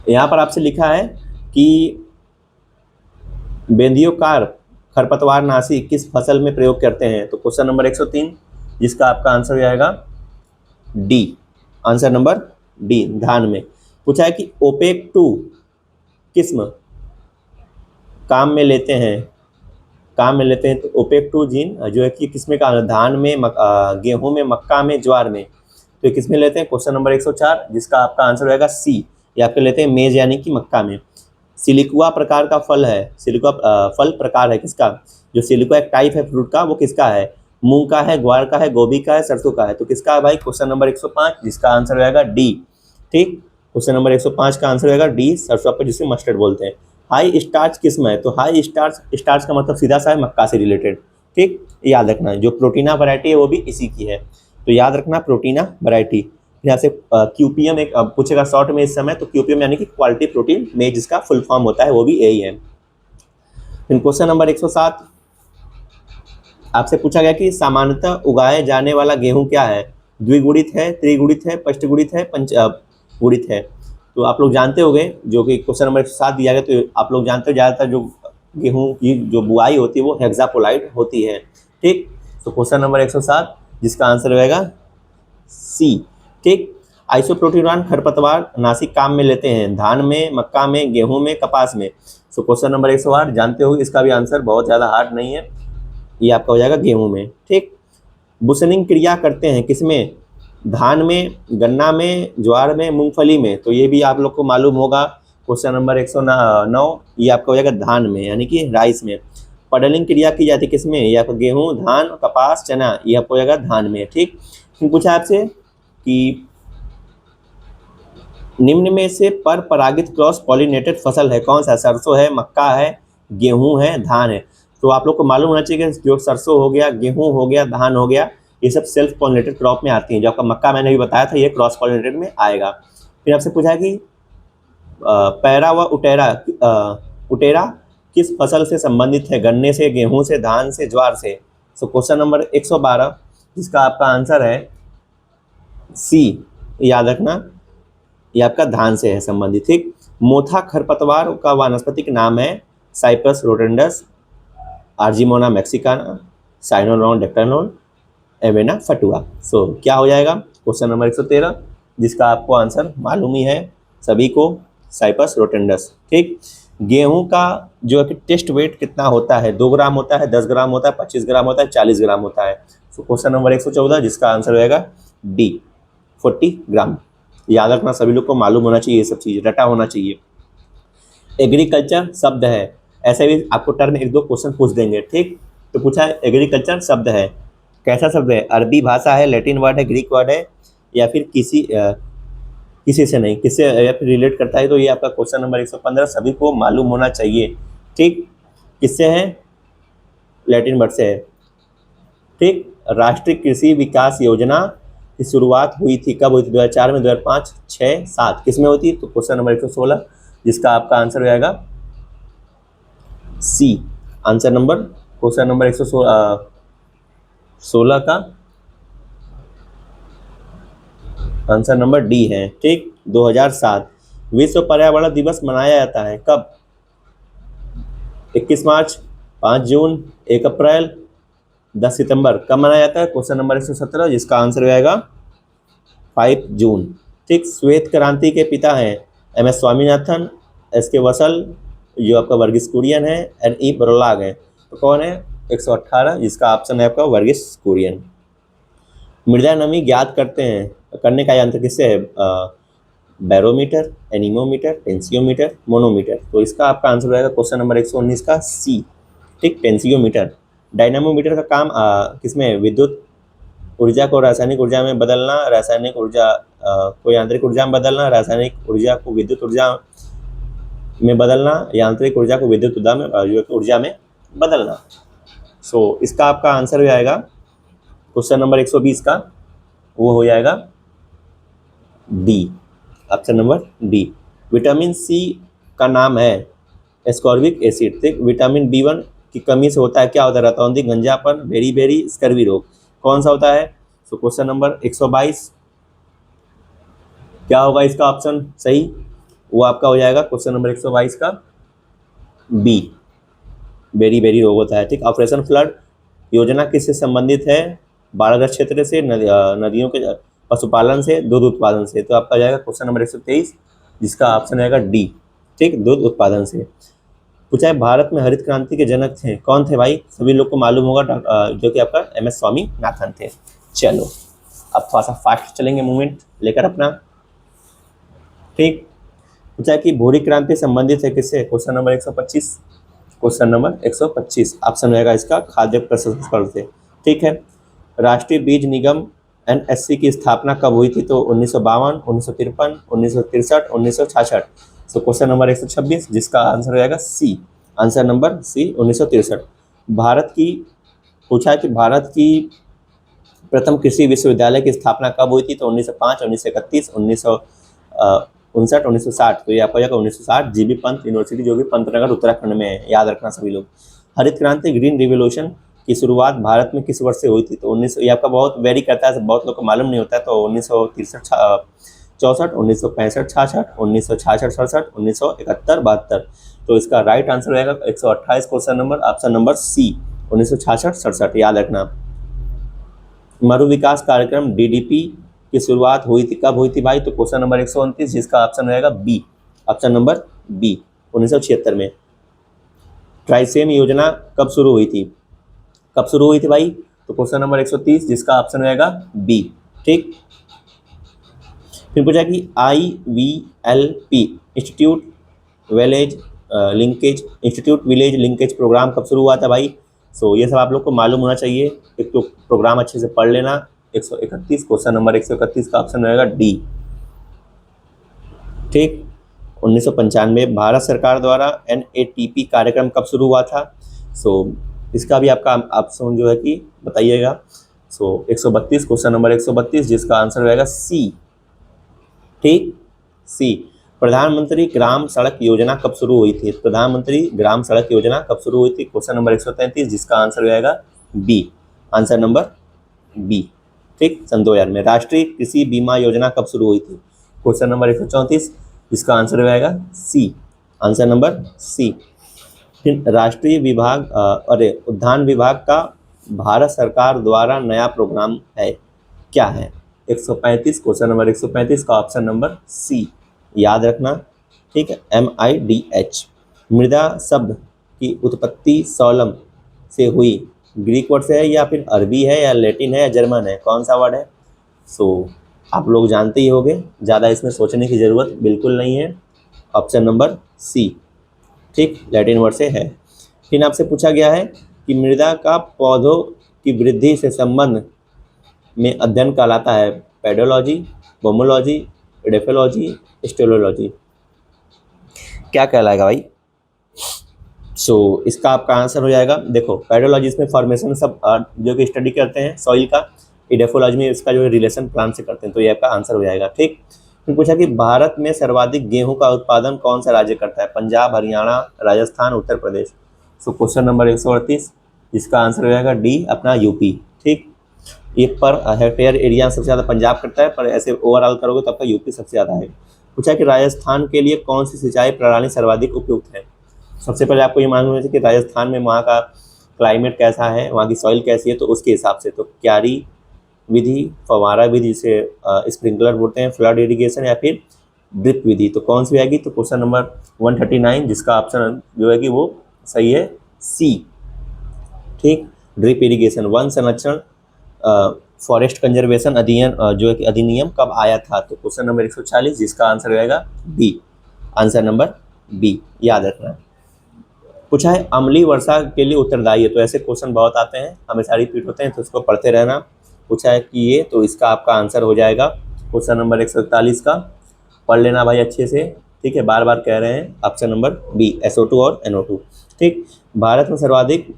यहाँ पर आपसे लिखा है कि बेंदियोकार खरपतवार नाशी किस फसल में प्रयोग करते हैं? तो क्वेश्चन नंबर 103 जिसका आपका आंसर जाएगा डी, आंसर नंबर डी, धान में। पूछा है कि ओपेक 2 किस्म काम में लेते हैं, तो ओपेक 2 जीन जो है कि किसमें का धान में, गेहूं में, मक्का में, ज्वार में, तो किसमें लेते हैं? क्वेश्चन नंबर 104 जिसका आपका आंसर रहेगा सी, या फिर लेते हैं मेज यानी कि मक्का में। सिलिकुआ प्रकार का फल है, सिलिकुआ फल प्रकार है किसका? जो सिलिकुआ एक टाइप है फ्रूट का, वो किसका है? मूंग का है, ग्वार का है, गोभी का है, सरसों का है, तो किसका है भाई? क्वेश्चन नंबर 105 जिसका आंसर रहेगा डी। ठीक, क्वेश्चन नंबर 105 का आंसर रहेगा डी, सरसों पर जिसे मस्टर्ड बोलते हैं। हाई स्टार्च किस्म है? तो हाई स्टार्च का मतलब सीधा सा है मक्का से रिलेटेड। ठीक, याद रखना है। जो प्रोटीना वैरायटी है वो भी इसी की है, तो याद रखना प्रोटीना वैरायटी। यहाँ से क्यूपीएम एक पूछेगा शॉर्ट में इस समय, तो क्यूपीएम यानी कि क्वालिटी प्रोटीन में जिसका फुल फॉर्म होता है वो भी यही है। फिर क्वेश्चन नंबर 107 आपसे पूछा गया कि सामान्यतः उगाए जाने वाला गेहूं क्या है? द्विगुणित है, त्रिगुणित है, पंचगुणित है, पंचगुणित है। तो आप लोग जानते होंगे जो कि क्वेश्चन नंबर 107 दिया गया, तो आप लोग जानते हो ज़्यादातर जो गेहूं की जो बुआई होती है वो हेक्सापोलाइट होती है। ठीक, तो क्वेश्चन नंबर 107 जिसका आंसर रहेगा सी। ठीक, आइसोप्रोटीन खरपतवार नाशी काम में लेते हैं धान में, मक्का में, गेहूं में, कपास में। सो क्वेश्चन नंबर 108 जानते हो, इसका भी आंसर बहुत ज़्यादा हार्ड नहीं है, ये आपका हो जाएगा गेहूं में। ठीक, बुसनिंग क्रिया करते हैं किसमें? धान में, गन्ना में, ज्वार में, मूंगफली में, तो ये भी आप लोग को मालूम होगा। क्वेश्चन नंबर 109 ये आपका हो जाएगा धान में यानी कि राइस में। पडलिंग क्रिया की जाती है किसमें? ये आपका गेहूं, धान, कपास, चना, ये आपको हो जाएगा धान में। ठीक, पूछा आपसे कि निम्न में से पर परागित क्रॉस पॉलिनेटेड फसल है कौन सा? सरसों है, मक्का है, गेहूं है, धान है। तो आप लोग को मालूम होना चाहिए कि जो सरसों हो गया, गेहूं हो गया, धान हो गया, ये सब सेल्फ पॉलिनेटेड क्रॉप में आती हैं। जो आपका मक्का मैंने भी बताया था ये क्रॉस पॉलिनेटेड में आएगा। फिर आपसे पूछा है कि पैरा व उटेरा किस फसल से संबंधित है? गन्ने से, गेहूं से, धान से, ज्वार से। सो क्वेश्चन नंबर 112 जिसका आपका आंसर है सी, याद रखना ये आपका धान से है संबंधित। ठीक, मोथा खरपतवार का वानस्पतिक नाम है साइप्रस रोडेंडस, आर्जिमोना मैक्सिकाना, साइनोरॉन डेक्टानोन, एवेना फटुआ। सो क्या हो जाएगा? क्वेश्चन नंबर 113 जिसका आपको आंसर मालूम ही है सभी को, साइप्रस रोटेंडस। ठीक, गेहूं का जो है कि टेस्ट वेट कितना होता है? 2 ग्राम होता है, 10 ग्राम होता है, 25 ग्राम होता है, 40 ग्राम होता है। सो क्वेश्चन नंबर 114 जिसका आंसर रहेगा डी, 40 ग्राम। याद रखना, सभी लोग को मालूम होना चाहिए, ये सब चीज़ रटा होना चाहिए। एग्रीकल्चर शब्द है, ऐसे भी आपको टर्म 1-2 क्वेश्चन पूछ देंगे। ठीक, तो पूछा है एग्रीकल्चर शब्द है, कैसा शब्द है? अरबी भाषा है, लैटिन वर्ड है, ग्रीक वर्ड है, या फिर किसी से नहीं, किससे या फिर रिलेट करता है? तो ये आपका क्वेश्चन नंबर 115 सभी को मालूम होना चाहिए। ठीक, किससे है? लैटिन वर्ड से है। ठीक, राष्ट्रीय कृषि विकास योजना की शुरुआत हुई थी, कब हुई थी? 2004 में, 2005, 6, 7, किस में होती? तो क्वेश्चन नंबर 116, जिसका आपका आंसर हो जाएगा C. Answer number, question number 116 का आंसर नंबर डी है। ठीक, 2007 विश्व पर्यावरण दिवस मनाया जाता है कब? 21 मार्च, 5 जून, 1 अप्रैल, 10 सितंबर। कब मनाया जाता है? क्वेश्चन नंबर 117, जिसका आंसर हो जाएगा 5 जून। ठीक, श्वेत क्रांति के पिता हैं MS स्वामीनाथन, SK वसल, जो आपका वर्गीस कुरियन है, NE बोरलाग है। तो कौन है? 118, जिसका ऑप्शन है आपका वर्गीस कुरियन। मृदा नमी ज्ञात करने का यंत्र किससे है? Barometer, anemometer, tensiometer, manometer. तो इसका आपका आंसर रहेगा क्वेश्चन नंबर 119 का सी। ठीक, टेंसियोमीटर। डायनामोमीटर का काम किसमें? विद्युत ऊर्जा को रासायनिक ऊर्जा में बदलना, रासायनिक ऊर्जा को यांत्रिक ऊर्जा में बदलना, रासायनिक ऊर्जा को विद्युत ऊर्जा में बदलना, यांत्रिक ऊर्जा को विद्युत ऊर्जा में बदलना। सो इसका आपका आंसर हो जाएगा क्वेश्चन नंबर 120 का, वो हो जाएगा D, option number D. Vitamin C का नाम है एस्कॉर्बिक एसिड। ठीक, विटामिन B1 की कमी से होता है, क्या होता है? रतौंधी, गंजापन, बेरी, स्कर्वी रोग। कौन सा होता है? तो क्वेश्चन नंबर 122 क्या होगा इसका ऑप्शन सही? वो आपका हो जाएगा क्वेश्चन नंबर 122 का बी, बेरी रोग होता है। ठीक, ऑपरेशन फ्लड योजना किससे संबंधित है? बाढ़ग्रस्त क्षेत्र से, नदियों के पशुपालन से, दूध उत्पादन से। तो आपका जाएगा क्वेश्चन नंबर 123, जिसका ऑप्शन आएगा डी। ठीक, दूध उत्पादन से। पूछा है भारत में हरित क्रांति के जनक थे, कौन थे भाई? सभी लोग को मालूम होगा, जो कि आपका MS स्वामीनाथन थे। चलो अब थोड़ा सा फास्ट चलेंगे मूवमेंट लेकर अपना। ठीक, पूछा है कि भूरी क्रांति संबंधित है किससे? Question number 125, question number 125 option रहेगा इसका खाद्य प्रसंस्करण से। ठीक है, राष्ट्रीय बीज निगम NSC की स्थापना कब हुई थी? तो 1952, 1953, 1963, 1966। तो क्वेश्चन नंबर 126, जिसका आंसर हो जाएगा सी, आंसर नंबर सी, 1963। भारत की पूछा है कि भारत की प्रथम कृषि विश्वविद्यालय की स्थापना कब हुई थी? तो 1905, 1931, 1959, 1960। तो ये आपको जाएगा 1960, GB पंत यूनिवर्सिटी, जो भी पंतनगर उत्तराखंड में है, याद रखना सभी लोग। हरित क्रांति, ग्रीन रिवोल्यूशन की शुरुआत भारत में किस वर्ष से हुई थी? तो 1900, ये आपका बहुत वेरी करता है, बहुत लोग को मालूम नहीं होता है। तो 1963, 64, 1965, 66, 1966, 67, 1971, 72। तो इसका राइट आंसर रहेगा 128, question number option number C, 1966, 67, याद रखना। मरु विकास कार्यक्रम DDP की शुरुआत हुई थी, कब हुई थी भाई? तो क्वेश्चन नंबर 129, जिसका ऑप्शन रहेगा बी, ऑप्शन नंबर बी, 1976 में। ट्राइसेम योजना कब शुरू हुई थी? कब शुरू हुई थी भाई? तो क्वेश्चन नंबर 130, जिसका ऑप्शन रहेगा बी। ठीक, फिर पूछा कि IVLP institute village linkage programme कब शुरू हुआ था भाई? सो ये सब आप लोग को मालूम होना चाहिए, एक तो प्रोग्राम अच्छे से पढ़ लेना। 131, क्वेश्चन नंबर 131 का ऑप्शन रहेगा डी। ठीक, 1995 भारत सरकार द्वारा NATP कार्यक्रम कब शुरू हुआ था? सो इसका भी आपका ऑप्शन जो है कि बताइएगा। सो 132, क्वेश्चन नंबर 132, जिसका आंसर रहेगा सी। ठीक, सी। प्रधानमंत्री ग्राम सड़क योजना कब शुरू हुई थी? प्रधानमंत्री ग्राम सड़क योजना कब शुरू हुई थी? क्वेश्चन नंबर 133, जिसका आंसर हो जाएगा बी, आंसर नंबर बी। ठीक, सन 2000 में। राष्ट्रीय कृषि बीमा योजना कब शुरू हुई थी? क्वेश्चन नंबर 134, जिसका आंसर हो जाएगा सी, आंसर नंबर सी। फिर राष्ट्रीय विभाग उद्यान विभाग का भारत सरकार द्वारा नया प्रोग्राम है, क्या है? 135, क्वेश्चन नंबर 135 का ऑप्शन नंबर सी, याद रखना। ठीक है, MIDH। मृदा शब्द की उत्पत्ति सॉलम से हुई, ग्रीक वर्ड से है या फिर अरबी है या लैटिन है या जर्मन है? कौन सा वर्ड है? सो आप लोग जानते ही होंगे, ज़्यादा इसमें सोचने की ज़रूरत बिल्कुल नहीं है, ऑप्शन नंबर सी। ठीक, लैटिन वर्ड से है। फिर आपसे पूछा गया है कि मृदा का पौधों की वृद्धि से संबंध में अध्ययन कहलाता है पेडोलॉजी, बोमोलॉजी, एडेफोलॉजी, स्टेरोलॉजी। क्या कहलाएगा भाई? सो इसका आपका आंसर हो जाएगा, देखो पेडोलॉजी इसमें फॉर्मेशन सब जो कि स्टडी करते हैं सॉइल का, इडेफोलॉजी में इसका जो है रिलेशन प्लांट से करते हैं, तो ये आपका आंसर हो जाएगा। ठीक, फिर पूछा कि भारत में सर्वाधिक गेहूं का उत्पादन कौन सा राज्य करता है? Punjab, Haryana, Rajasthan, Uttar Pradesh. So question number 138, इसका आंसर हो जाएगा डी, अपना यूपी। ठीक, ये पर हेक्टेयर एरिया सबसे ज़्यादा पंजाब करता है, पर ऐसे ओवरऑल करोगे तो आपका यूपी सबसे ज़्यादा है। पूछा कि राजस्थान के लिए कौन सी सिंचाई प्रणाली सर्वाधिक उपयुक्त है? सबसे पहले आपको ये मालूम होना चाहिए कि राजस्थान में वहाँ का क्लाइमेट कैसा है, वहाँ की सॉइल कैसी है, तो उसके हिसाब से तो क्यारी विधि, फव्वारा विधि जिसे स्प्रिंकलर बोलते हैं, फ्लड इरिगेशन, या फिर ड्रिप विधि, तो कौन सी आएगी? तो क्वेश्चन नंबर 139 जिसका ऑप्शन जो है कि वो सही है सी। ठीक, ड्रिप इरिगेशन। वन संरक्षण फॉरेस्ट कंजर्वेशन जो है कि अधिनियम कब आया था? तो क्वेश्चन नंबर 140 जिसका आंसर हो जाएगा बी, आंसर नंबर बी, याद रखना। पूछा है अम्लीय वर्षा के लिए उत्तरदायी है, तो ऐसे क्वेश्चन बहुत आते हैं, हमेशा रिपीट होते हैं, तो उसको पढ़ते रहना। पूछा है कि ये, तो इसका आपका आंसर हो जाएगा क्वेश्चन नंबर 141 का, पढ़ लेना भाई अच्छे से। ठीक है, बार बार कह रहे हैं, ऑप्शन नंबर बी, SO2 और NO2। ठीक, भारत में सर्वाधिक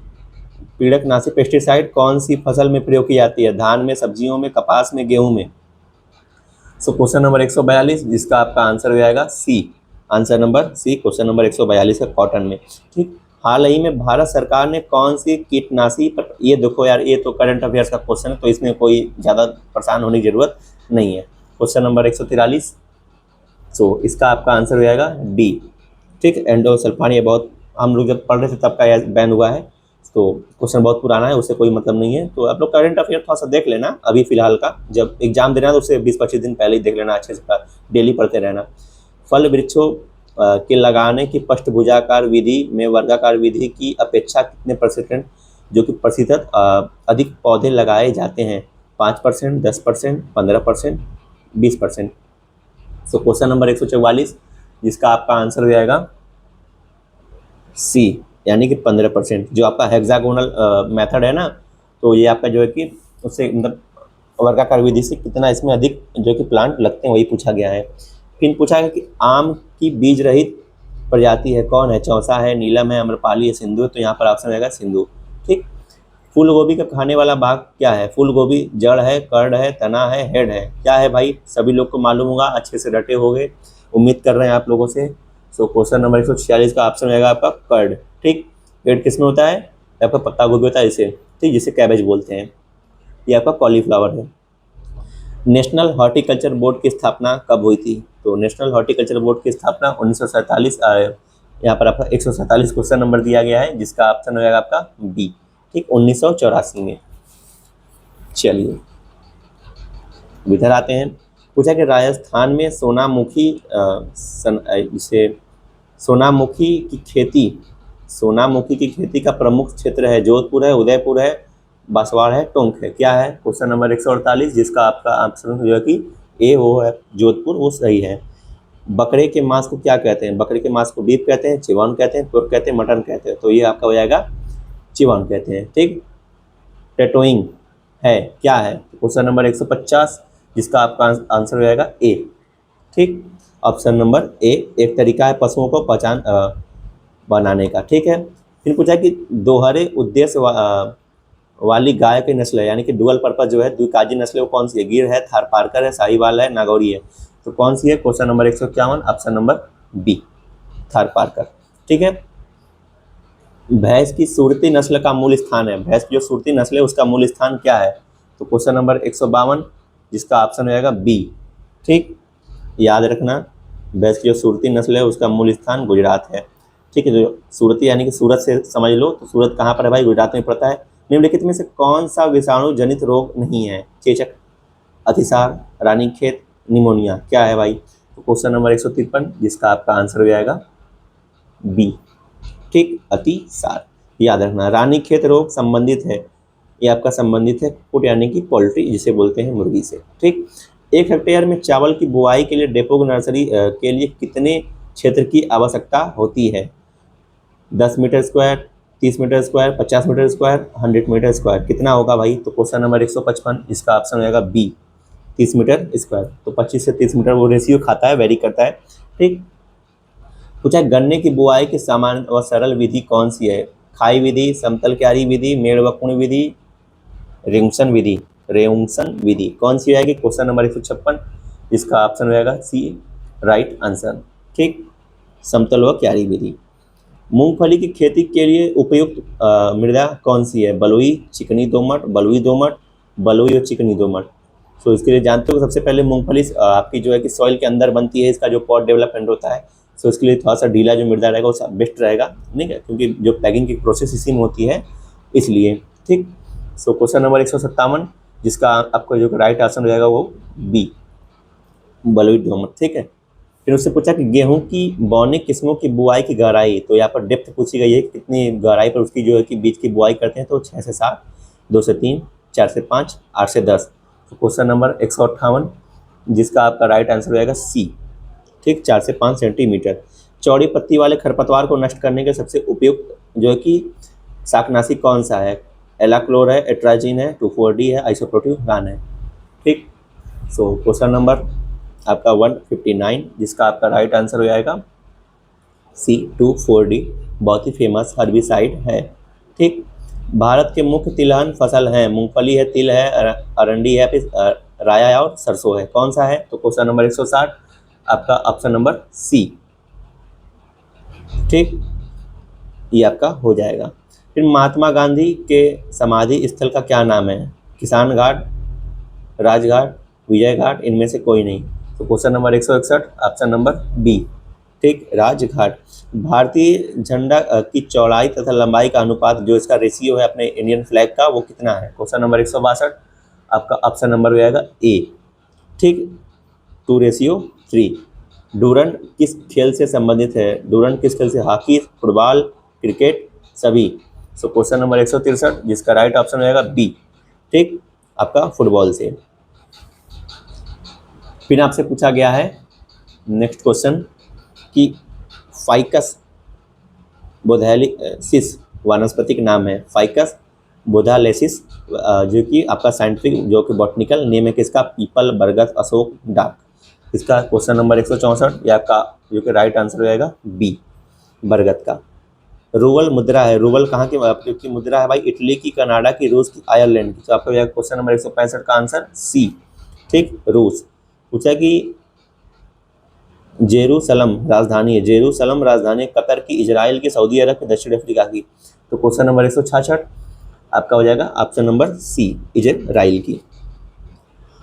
पीड़कनाशी पेस्टिसाइड कौन सी फसल में प्रयोग की जाती है? धान में, सब्जियों में, कपास में, गेहूं में। सो क्वेश्चन नंबर 142 जिसका आपका आंसर हो जाएगा C, answer number C, question number 142 का कॉटन में। ठीक, हाल ही में भारत सरकार ने कौन सी कीटनाशी पर, ये देखो यार, ये तो करंट अफेयर्स का क्वेश्चन है, तो इसमें कोई ज़्यादा परेशान होने की जरूरत नहीं है। क्वेश्चन नंबर 143, सो इसका आपका आंसर हो जाएगा डी। ठीक, एंडोसल्फान, ये बहुत हम लोग जब पढ़ रहे थे तब का बैन हुआ है, तो क्वेश्चन बहुत पुराना है, उससे कोई मतलब नहीं है। तो आप लोग करंट अफेयर थोड़ा सा देख लेना अभी फिलहाल का, जब एग्जाम देना तो उससे 20-25 दिन पहले ही देख लेना अच्छे से, डेली पढ़ते रहना। फल वृक्षों के लगाने की पष्टभुजाकार विधि में वर्गाकार विधि की अपेक्षा कितने %, जो कि प्रतिशत अधिक पौधे लगाए जाते हैं? 5%, 10%, 15%, 20%। सो क्वेश्चन नंबर 144 जिसका आपका आंसर हो जाएगा सी, यानी कि 15%। जो आपका हेक्सागोनल मेथड है ना, तो ये आपका जो है कि उससे मतलब वर्गाकार विधि से कितना इसमें अधिक जो कि प्लांट लगते हैं, वही पूछा गया है। फिर पूछा है कि आम की बीज रहित प्रजाति है कौन है? चौसा है, नीलम है, अम्रपाली है, सिंधु है, तो यहाँ पर ऑप्शन रहेगा सिंधु। ठीक, फूल गोभी का खाने वाला भाग क्या है? फूल गोभी जड़ है, कर्ड है, तना है, हेड है, क्या है भाई? सभी लोग को मालूम होगा, अच्छे से रटे होंगे, उम्मीद कर रहे हैं आप लोगों से। सो क्वेश्चन नंबर 146 का ऑप्शन रहेगा आपका कर्ड। ठीक, हेड किस में होता है? आपका पत्ता गोभी होता है इसे, ठीक, जिसे कैबेज बोलते हैं। ये आपका कॉलीफ्लावर है। नेशनल हॉर्टिकल्चर बोर्ड की स्थापना कब हुई थी? तो नेशनल हॉर्टिकल्चर बोर्ड की स्थापना 1947, यहाँ पर आपका 147 क्वेश्चन नंबर दिया गया है, जिसका ऑप्शन हो जाएगा आपका बी। ठीक, 1984 में। चलिए इधर आते हैं। पूछा कि राजस्थान में सोनामुखी सोनामुखी की खेती का प्रमुख क्षेत्र है? जोधपुर है, उदयपुर है, बांसवाड़ा है, टोंक है, क्या है? क्वेश्चन नंबर 148 जिसका आपका आंसर जो है कि ए, वो है जोधपुर, वो सही है। बकरे के मांस को क्या कहते हैं? बकरे के मांस को बीफ कहते हैं, चिवान कहते हैं, पोर्क कहते हैं, मटन कहते हैं, तो ये आपका हो जाएगा चिवान कहते हैं। ठीक, टेटोइंग है, क्या है? क्वेश्चन नंबर 150 जिसका आपका आंसर हो जाएगा ए। ठीक, ऑप्शन नंबर ए, एक तरीका है पशुओं को पहचान बनाने का। ठीक है, फिर पूछा कि दोहरे उद्देश्य वाली गाय की नस्ल है, यानी कि डुअल पर्पज जो है, द्विकाजी नस्ल, वो कौन सी है? गिर है, थारपारकर है, साहिवाल है, नागौरी है, तो कौन सी है? Question number 151, option number B, Tharparkar. ठीक है, भैंस की सुरती नस्ल का मूल स्थान है, भैंस की जो सुरती नस्ल है उसका मूल स्थान क्या है? तो क्वेश्चन नंबर 152 जिसका ऑप्शन हो जाएगा बी। ठीक, याद रखना, भैंस की जो सुरती नस्ल है उसका मूल स्थान गुजरात है। ठीक है, जो सुरती यानी कि सूरत से समझ लो, तो सूरत कहाँ पर है भाई? गुजरात में पड़ता है। निम्नलिखित में से कौन सा विषाणु जनित रोग नहीं है? चेचक, अतिसार, रानीखेत, निमोनिया, क्या है भाई? तो क्वेश्चन नंबर 153 जिसका आपका आंसर हो जाएगा बी। ठीक, अतिसार, याद रखना। रानीखेत रोग संबंधित है, ये आपका संबंधित है कुकुट यानी कि पोल्ट्री जिसे बोलते हैं, मुर्गी से। ठीक, 1 हेक्टेयर में चावल की बुआई के लिए डेपोक नर्सरी के लिए कितने क्षेत्र की आवश्यकता होती है? 10 metre square, 30 metre square, 50 metre square, 100 metre square, कितना होगा भाई? तो क्वेश्चन नंबर 155 इसका ऑप्शन हो जाएगा बी, 30 मीटर स्क्वायर। तो 25 से 30 मीटर वो रेशियो खाता है, वेरी करता है। ठीक, पूछा गन्ने की बुआई की सामान्य व सरल विधि कौन सी है? खाई विधि, समतल क्यारी विधि, मेड़ व कुण विधि, रिंगसन विधि, रेउंगसन विधि कौन सी आएगी? क्वेश्चन नंबर 156, जिसका ऑप्शन हो जाएगा सी राइट आंसर। ठीक, समतल व क्यारी विधि। मूंगफली की खेती के लिए उपयुक्त मृदा कौन सी है? बलुई, चिकनी दोमट, बलुई दोमट, बलुई और चिकनी दोमट। सो इसके लिए जानते हो सबसे पहले मूंगफली आपकी जो है कि सॉइल के अंदर बनती है, इसका जो पॉट डेवलपमेंट होता है। सो इसके लिए थोड़ा सा ढीला जो मृदा रहेगा वो बेस्ट रहेगा, ठीक है, क्योंकि जो पैकिंग की प्रोसेस इसी में होती है इसलिए। ठीक, सो क्वेश्चन नंबर 157, जिसका आपको जो राइट आंसर हो जाएगा वो बी, बलुई दोमट। ठीक है, फिर उससे पूछा कि गेहूं की बौनी किस्मों की बुआई की गहराई, तो यहाँ पर डेप्थ पूछी गई है कितनी गहराई पर उसकी जो है कि बीज की बुआई करते हैं, तो 6 से 7, 2 से 3, 4 से 5, 8 से 10। तो क्वेश्चन नंबर 158, जिसका आपका राइट आंसर हो जाएगा सी। ठीक, 4 से 5 सेंटीमीटर। चौड़ी पत्ती वाले खरपतवार को नष्ट करने के सबसे उपयुक्त जो है कि शाकनाशी कौन सा है? एलाक्लोर है, एट्राजिन है, 2,4-D है, आइसोप्रोटिवान है। ठीक, सो क्वेश्चन नंबर आपका 159, जिसका आपका राइट आंसर हो जाएगा सी 2,4-D, बहुत ही फेमस हर्बिसाइड है। ठीक, भारत के मुख्य तिलहन फसल हैं, मूंगफली है, तिल है, अरंडी है, फिर राया और सरसों है, कौन सा है? तो क्वेश्चन नंबर 160, आपका ऑप्शन नंबर सी। ठीक, ये आपका हो जाएगा। फिर महात्मा गांधी के समाधि स्थल का क्या नाम है? किसान घाट, राजघाट, विजय घाट, इनमें से कोई नहीं। तो question number 161, option number B. ठीक, राजघाट। भारतीय झंडा की चौड़ाई तथा लंबाई का अनुपात, जो इसका रेशियो है अपने इंडियन फ्लैग का, वो कितना है? क्वेश्चन नंबर 162, आपका ऑप्शन नंबर हो जाएगा ए। ठीक, 2:3। डूरंड किस खेल से संबंधित है? डूरंड किस खेल से? हॉकी, फुटबॉल, क्रिकेट, सभी। सो क्वेश्चन नंबर 163, जिसका राइट ऑप्शन हो जाएगा बी। ठीक, आपका फुटबॉल से। फिर आपसे पूछा गया है नेक्स्ट क्वेश्चन कि फाइकस बोधालेसिस वानस्पतिक नाम है। फाइकस बोधालेसिस जो कि आपका साइंटिफिक जो कि बॉटनिकल नेम है किसका? पीपल, बरगद, अशोक, डाक। इसका क्वेश्चन नंबर 164, ये आपका जो कि राइट आंसर हो जाएगा बी, बरगद का। रूबल मुद्रा है, रूबल कहाँ की मुद्रा है भाई? इटली की, कनाडा की, रूस की, आयरलैंड की। तो आपका क्वेश्चन नंबर 165 का आंसर सी। ठीक, रूस। पूछा कि जेरूसलम राजधानी है, जेरूसलम राजधानी कतर की, इजराइल की, सऊदी अरब की, दक्षिण अफ्रीका की। तो क्वेश्चन नंबर 166 आपका हो जाएगा ऑप्शन नंबर सी, इजराइल की।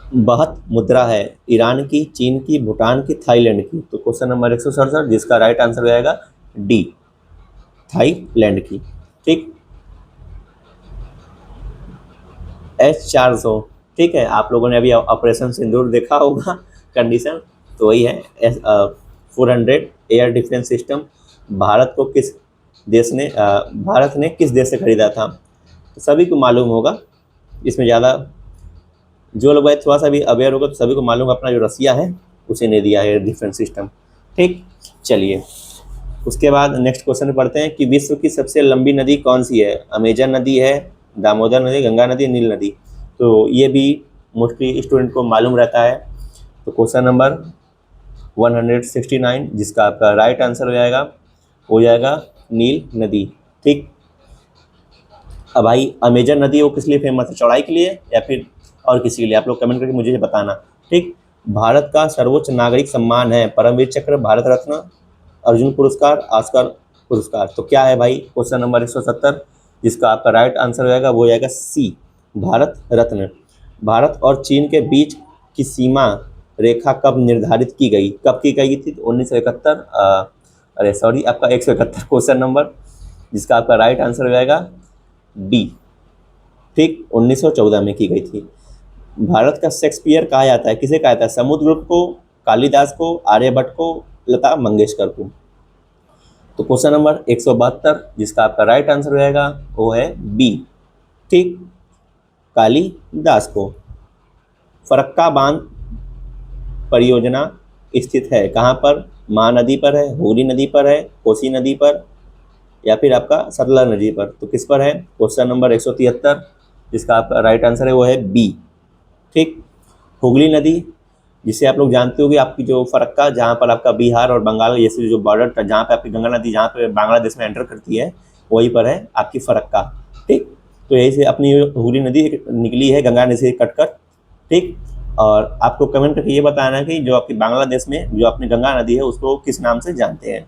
बहत मुद्रा है, ईरान की, चीन की, भूटान की, थाईलैंड की। तो क्वेश्चन नंबर 167, जिसका राइट आंसर हो जाएगा डी, थाईलैंड की। ठीक, S-400। ठीक है, आप लोगों ने अभी ऑपरेशन सिंदूर देखा होगा कंडीशन, तो वही है। S-400 air defence system Bharat को किस देश ने भारत ने किस देश से खरीदा था? तो सभी को मालूम होगा, इसमें ज़्यादा जो लोग भाई थोड़ा सा भी अवेयर होगा तो सभी को मालूम, अपना जो रसिया है उसे ने दिया है एयर डिफेंस सिस्टम। ठीक, चलिए उसके बाद नेक्स्ट क्वेश्चन पढ़ते हैं कि विश्व की सबसे लंबी नदी कौन सी है? अमेजन नदी है, दामोदर नदी, गंगा नदी, नील नदी। तो ये भी मोस्टली स्टूडेंट को मालूम रहता है। तो क्वेश्चन नंबर 169, जिसका आपका राइट आंसर हो जाएगा नील नदी। ठीक, अब भाई अमेजन नदी वो किस लिए फेमस है? चौड़ाई के लिए या फिर और किसी के लिए? आप लोग कमेंट करके मुझे बताना। ठीक, भारत का सर्वोच्च नागरिक सम्मान है परमवीर चक्र, भारत रत्न, अर्जुन पुरस्कार, ऑस्कर पुरस्कार। तो क्या है भाई? क्वेश्चन नंबर 170, जिसका आपका राइट आंसर हो जाएगा वो हो जाएगा सी, भारत रत्न। भारत और चीन के बीच की सीमा रेखा कब निर्धारित की गई? कब की गई थी? 1971, अरे सॉरी, आपका 171 क्वेश्चन नंबर, जिसका आपका राइट आंसर हो जाएगा डी। ठीक, 1914 में की गई थी। भारत का शेक्सपियर कहा जाता है, किसे कहा जाता है? समुद्रगुप्त को, कालिदास को, आर्यभट्ट को, लता मंगेशकर को। तो क्वेश्चन नंबर 172, जिसका आपका राइट आंसर हो जाएगा वो है बी। ठीक, कालिदास को। फरक्का बांध परियोजना स्थित है कहाँ पर? महानदी पर है, हुगली नदी पर है, कोसी नदी पर, या फिर आपका सतलज नदी पर। तो किस पर है? क्वेश्चन नंबर 173, जिसका आपका राइट आंसर है वो है बी। ठीक, हुगली नदी, जिसे आप लोग जानते हो कि आपकी जो फरक्का, जहाँ पर आपका बिहार और बंगाल जैसे जो बॉर्डर, जहाँ पे आपकी गंगा नदी जहाँ पे बांग्लादेश में एंटर करती है, वहीं पर है आपकी फरक्का। ठीक, तो यही से अपनी हुगली नदी निकली है गंगा नदी से कटकर। ठीक, और आपको कमेंट करके ये बताना है कि जो आपकी बांग्लादेश में जो अपनी गंगा नदी है उसको किस नाम से जानते हैं।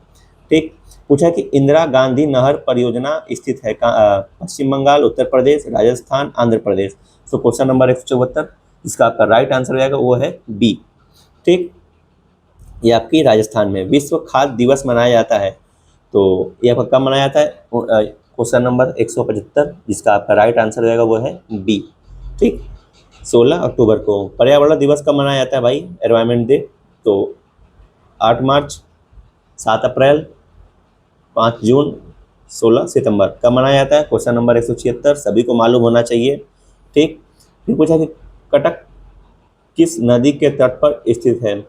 ठीक, पूछा कि इंदिरा गांधी नहर परियोजना स्थित है पश्चिम बंगाल, उत्तर प्रदेश, राजस्थान, आंध्र प्रदेश। तो क्वेश्चन नंबर 174 इसका आपका राइट आंसर हो जाएगा वो है बी। ठीक, ये आपकी राजस्थान में विश्व खाद्य दिवस मनाया जाता है, तो ये आपका कब मनाया जाता है? क्वेश्चन नंबर 175 जिसका आपका राइट आंसर हो जाएगा वो है बी। ठीक, 16 अक्टूबर को। पर्यावरण दिवस कब मनाया जाता है भाई? एनवायरमेंट डे, तो 8 मार्च, 7 अप्रैल, 5 जून, 16 सितंबर कब मनाया जाता है? क्वेश्चन नंबर 176 सभी को मालूम होना चाहिए। ठीक, फिर पूछा कि कटक किस नदी के तट पर स्थित है?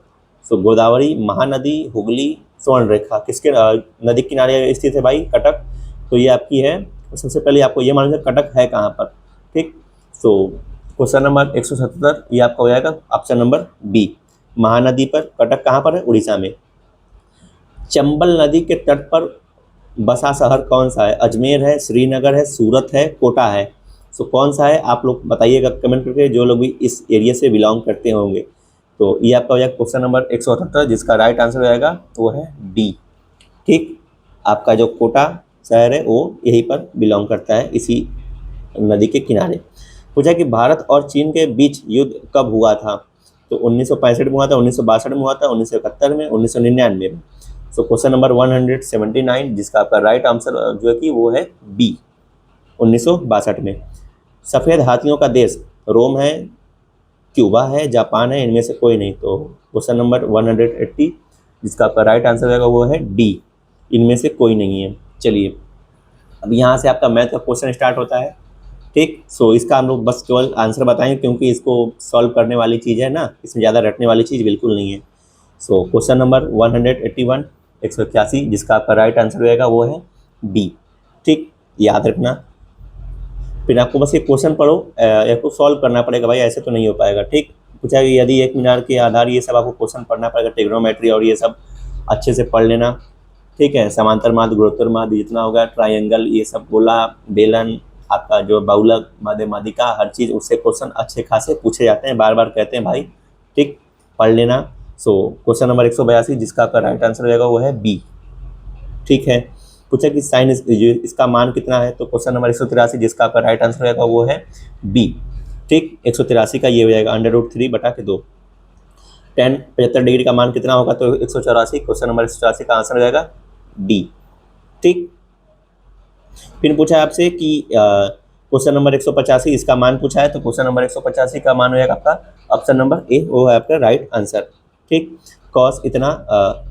तो गोदावरी, महानदी, हुगली, स्वर्णरेखा किसके नदी किनारे स्थित है भाई? कटक। तो ये आपकी है, सबसे पहले आपको ये मालूम है कटक है कहाँ पर। ठीक, तो क्वेश्चन नंबर 177 ये आपका हो जाएगा ऑप्शन नंबर बी, महानदी पर। कटक कहाँ पर है? उड़ीसा में। चंबल नदी के तट पर बसा शहर कौन सा है? अजमेर है, श्रीनगर है, सूरत है, कोटा है। तो कौन सा है आप लोग बताइएगा कमेंट करके, जो लोग भी इस एरिया से बिलोंग करते होंगे। तो ये आपका हो जाएगा क्वेश्चन नंबर 178 जिसका राइट आंसर हो जाएगा वो है डी। ठीक, आपका जो कोटा शहर है वो यहीं पर बिलोंग करता है, इसी नदी के किनारे। पूछा कि भारत और चीन के बीच युद्ध कब हुआ था? तो 1965 में हुआ था, 1962 में हुआ था, 1971 में, 1999 में। सो क्वेश्चन नंबर 179 जिसका आपका राइट आंसर जो है कि वो है बी, 1962 में। सफ़ेद हाथियों का देश रोम है, क्यूबा है, जापान है, इनमें से कोई नहीं। तो क्वेश्चन नंबर 180 जिसका आपका राइट आंसर रहेगा वो है डी, इनमें से कोई नहीं है। चलिए, अब यहाँ से आपका मैथ का क्वेश्चन स्टार्ट होता है। ठीक, सो इसका हम लोग बस केवल आंसर बताएंगे क्योंकि इसको सॉल्व करने वाली चीज़ है ना, इसमें ज़्यादा रटने वाली चीज़ बिल्कुल नहीं है। सो क्वेश्चन नंबर 181 181 जिसका आपका राइट आंसर रहेगा वो है बी। ठीक, याद रखना। फिर आपको बस ये क्वेश्चन पढ़ो, आपको सॉल्व करना पड़ेगा भाई, ऐसे तो नहीं हो पाएगा। ठीक, पूछा कि यदि एक मीनार के आधार ये सब आपको क्वेश्चन पढ़ना पड़ेगा, ट्रिग्नोमेट्री और ये सब अच्छे से पढ़ लेना। ठीक है, समांतर माध्य, गुणोत्तर माध्य जितना होगा, ट्रायंगल, ये सब, गोला, बेलन, आपका जो बहुलक, माध्य माध्यिका, हर चीज़ उससे क्वेश्चन अच्छे खासे पूछे जाते हैं, बार बार कहते हैं भाई। ठीक, पढ़ लेना। सो क्वेश्चन नंबर 182 जिसका आपका राइट आंसर रहेगा वो है बी। ठीक है, पूछा कि साइन इसका मान कितना है? तो क्वेश्चन नंबर 183 जिसका आपका राइट आंसर रहेगा वो है बी। ठीक, 183 का ये हो जाएगा √3/2। tan 75 डिग्री का मान कितना होगा? तो 184। क्वेश्चन नंबर 184 का आंसर हो जाएगा डी। ठीक, फिर पूछा आपसे कि क्वेश्चन नंबर 185 इसका मान पूछा है, तो क्वेश्चन नंबर 185 का मान हो जाएगा आपका ऑप्शन नंबर ए, वो है आपका राइट आंसर। ठीक, कॉस इतना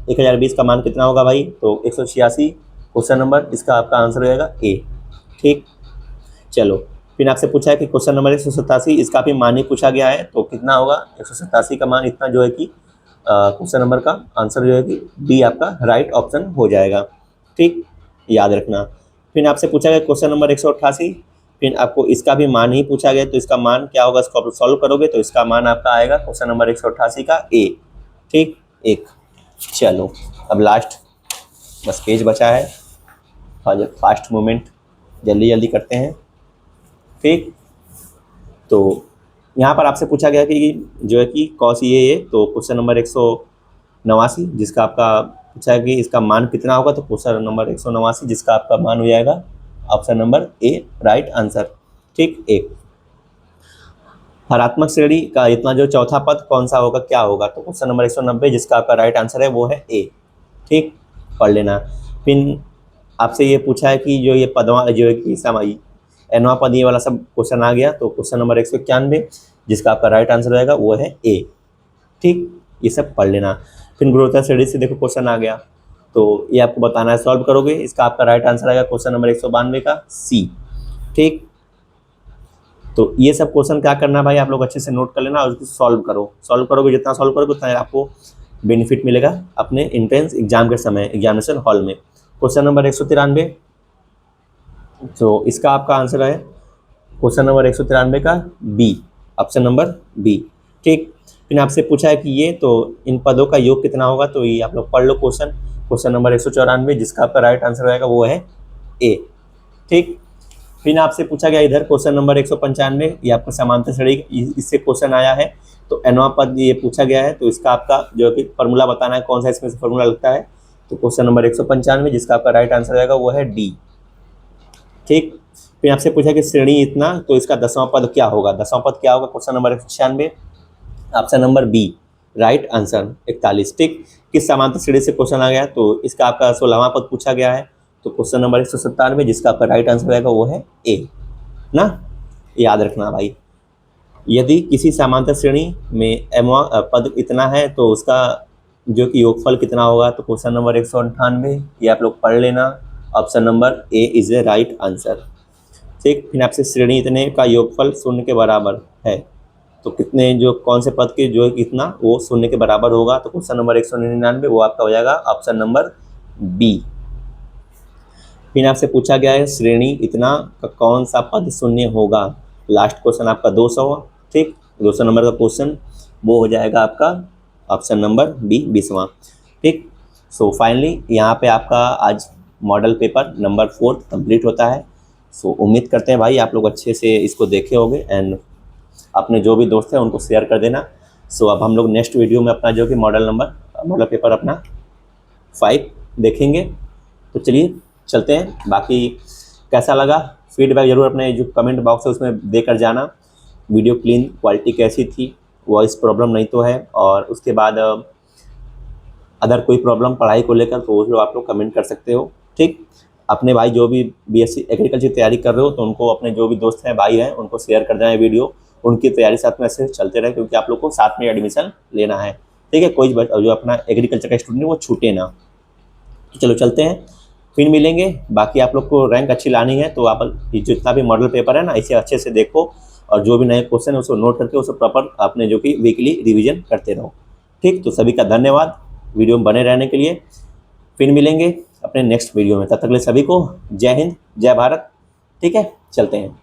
1020 का मान कितना होगा भाई? तो 186 क्वेश्चन नंबर, इसका आपका आंसर हो जाएगा ए। ठीक, चलो, फिर आपसे पूछा है कि क्वेश्चन नंबर 187 इसका भी मान ही पूछा गया है, तो कितना होगा? 187 का मान इतना जो है कि क्वेश्चन नंबर का आंसर जो है कि डी आपका राइट ऑप्शन हो जाएगा। ठीक, याद रखना। फिर आपसे पूछा गया क्वेश्चन नंबर 188, फिर आपको इसका भी मान ही पूछा गया, तो इसका मान क्या होगा? इसको आप सॉल्व करोगे तो इसका मान आपका आएगा क्वेश्चन नंबर 188 का ए। ठीक, एक। चलो, अब लास्ट बस पेज बचा है, और फास्ट मूवमेंट जल्दी जल्दी करते हैं। ठीक, तो यहाँ पर आपसे पूछा गया कि जो है कि कॉस ये तो क्वेश्चन नंबर 189 जिसका आपका पूछा है कि इसका मान कितना होगा? तो क्वेश्चन नंबर 189 जिसका आपका मान हो जाएगा ऑप्शन नंबर ए, राइट आंसर। ठीक, एक। हरात्मक श्रेणी का इतना जो चौथा पद कौन सा होगा, क्या होगा? तो क्वेश्चन नंबर 190 जिसका आपका राइट आंसर है वो है ए। ठीक, पढ़ लेना। फिर आपसे ये पूछा है कि जो ये पदवा जो है कि समाई एनवा पद ये वाला सब क्वेश्चन आ गया, तो क्वेश्चन नंबर 191 जिसका आपका राइट आंसर रहेगा वो है ए। ठीक, ये सब पढ़ लेना। फिर गुणोत्तर श्रेणी से देखो क्वेश्चन आ गया, तो ये आपको बताना है, सॉल्व करोगे, इसका आपका राइट आंसर आएगा क्वेश्चन नंबर 192 का सी। ठीक, तो ये सब क्वेश्चन क्या करना भाई, आप लोग अच्छे से नोट कर लेना और उसको सॉल्व करो। सॉल्व करोगे, जितना सॉल्व करोगे उतना आपको बेनिफिट मिलेगा अपने एंट्रेंस एग्जाम के समय एग्जामिनेशन हॉल में। क्वेश्चन नंबर 193, तो इसका आपका आंसर है क्वेश्चन नंबर 193 का बी, ऑप्शन नंबर बी। ठीक, फिर आपसे पूछा है कि ये तो इन पदों का योग कितना होगा, तो ये आप लोग पढ़ लो क्वेश्चन नंबर 194 जिसका आपका राइट आंसर रहेगा वो है ए। ठीक, फिर आपसे पूछा गया इधर क्वेश्चन नंबर 195, ये आपका समांतर श्रेणी इससे क्वेश्चन आया है। तो nवां पद ये पूछा गया है, तो इसका आपका जो कि फॉर्मूला बताना है, कौन सा इसमें से फॉर्मूला लगता है। तो क्वेश्चन नंबर 195 जिसका आपका राइट आंसर रहेगा वो है डी। ठीक, फिर आपसे पूछा कि श्रेणी इतना, तो इसका 10वां पद क्या होगा। 10वां पद क्या होगा question number 196, option number B right answer 41। ठीक, किस समांतर श्रेणी से क्वेश्चन आ गया, तो इसका आपका 16वां पद पूछा गया है। तो क्वेश्चन नंबर 197 जिसका आपका राइट आंसर रहेगा वो है ए ना, याद रखना भाई। यदि किसी समांतर श्रेणी में एमवा पद इतना है तो उसका जो कि योगफल कितना होगा। तो क्वेश्चन नंबर 198 ये आप लोग पढ़ लेना, option number A is a right answer. ठीक, फिर आपसे श्रेणी इतने का योगफल शून्य के बराबर है, तो कितने जो कौन से पद के जो कितना वो शून्य के बराबर होगा। तो क्वेश्चन नंबर 199 वो आपका हो जाएगा ऑप्शन नंबर बी। फिर आपसे पूछा गया है श्रेणी इतना का कौन सा पद शून्य होगा। लास्ट क्वेश्चन आपका 200, ठीक, 200 नंबर का क्वेश्चन वो हो जाएगा आपका ऑप्शन नंबर बी 20वां। ठीक, सो फाइनली यहाँ पे आपका आज मॉडल पेपर नंबर 4 कंप्लीट होता है। सो उम्मीद करते हैं भाई आप लोग अच्छे से इसको देखे होंगे एंड अपने जो भी दोस्त हैं उनको शेयर कर देना। सो अब हम लोग नेक्स्ट वीडियो में अपना जो कि मॉडल पेपर अपना 5 देखेंगे। तो चलिए चलते हैं, बाकी कैसा लगा फीडबैक ज़रूर अपने जो कमेंट बॉक्स है उसमें देकर जाना। वीडियो क्लीन क्वालिटी कैसी थी, वॉइस प्रॉब्लम नहीं तो है, और उसके बाद अदर कोई प्रॉब्लम पढ़ाई को लेकर तो वो आप लोग कमेंट कर सकते हो। ठीक, अपने भाई जो भी बीएससी एग्रीकल्चर तैयारी कर रहे हो तो उनको अपने जो भी दोस्त हैं भाई हैं उनको शेयर कर देना वीडियो, उनकी तैयारी साथ में ऐसे चलते रहे, क्योंकि आप लोग को साथ में एडमिशन लेना है। ठीक है, कोई जो अपना एग्रीकल्चर का स्टूडेंट है वो छूटे ना। तो चलो चलते हैं, फिर मिलेंगे। बाकी आप लोग को रैंक अच्छी लानी है तो आप जितना भी मॉडल पेपर है ना इसे अच्छे से देखो, और जो भी नए क्वेश्चन है उसको नोट करके उसको प्रॉपर आपने जो कि वीकली रिवीजन करते रहो। ठीक, तो सभी का धन्यवाद वीडियो में बने रहने के लिए। फिर मिलेंगे अपने नेक्स्ट वीडियो में, तब तक के लिए सभी को जय हिंद जय भारत। ठीक है, चलते हैं।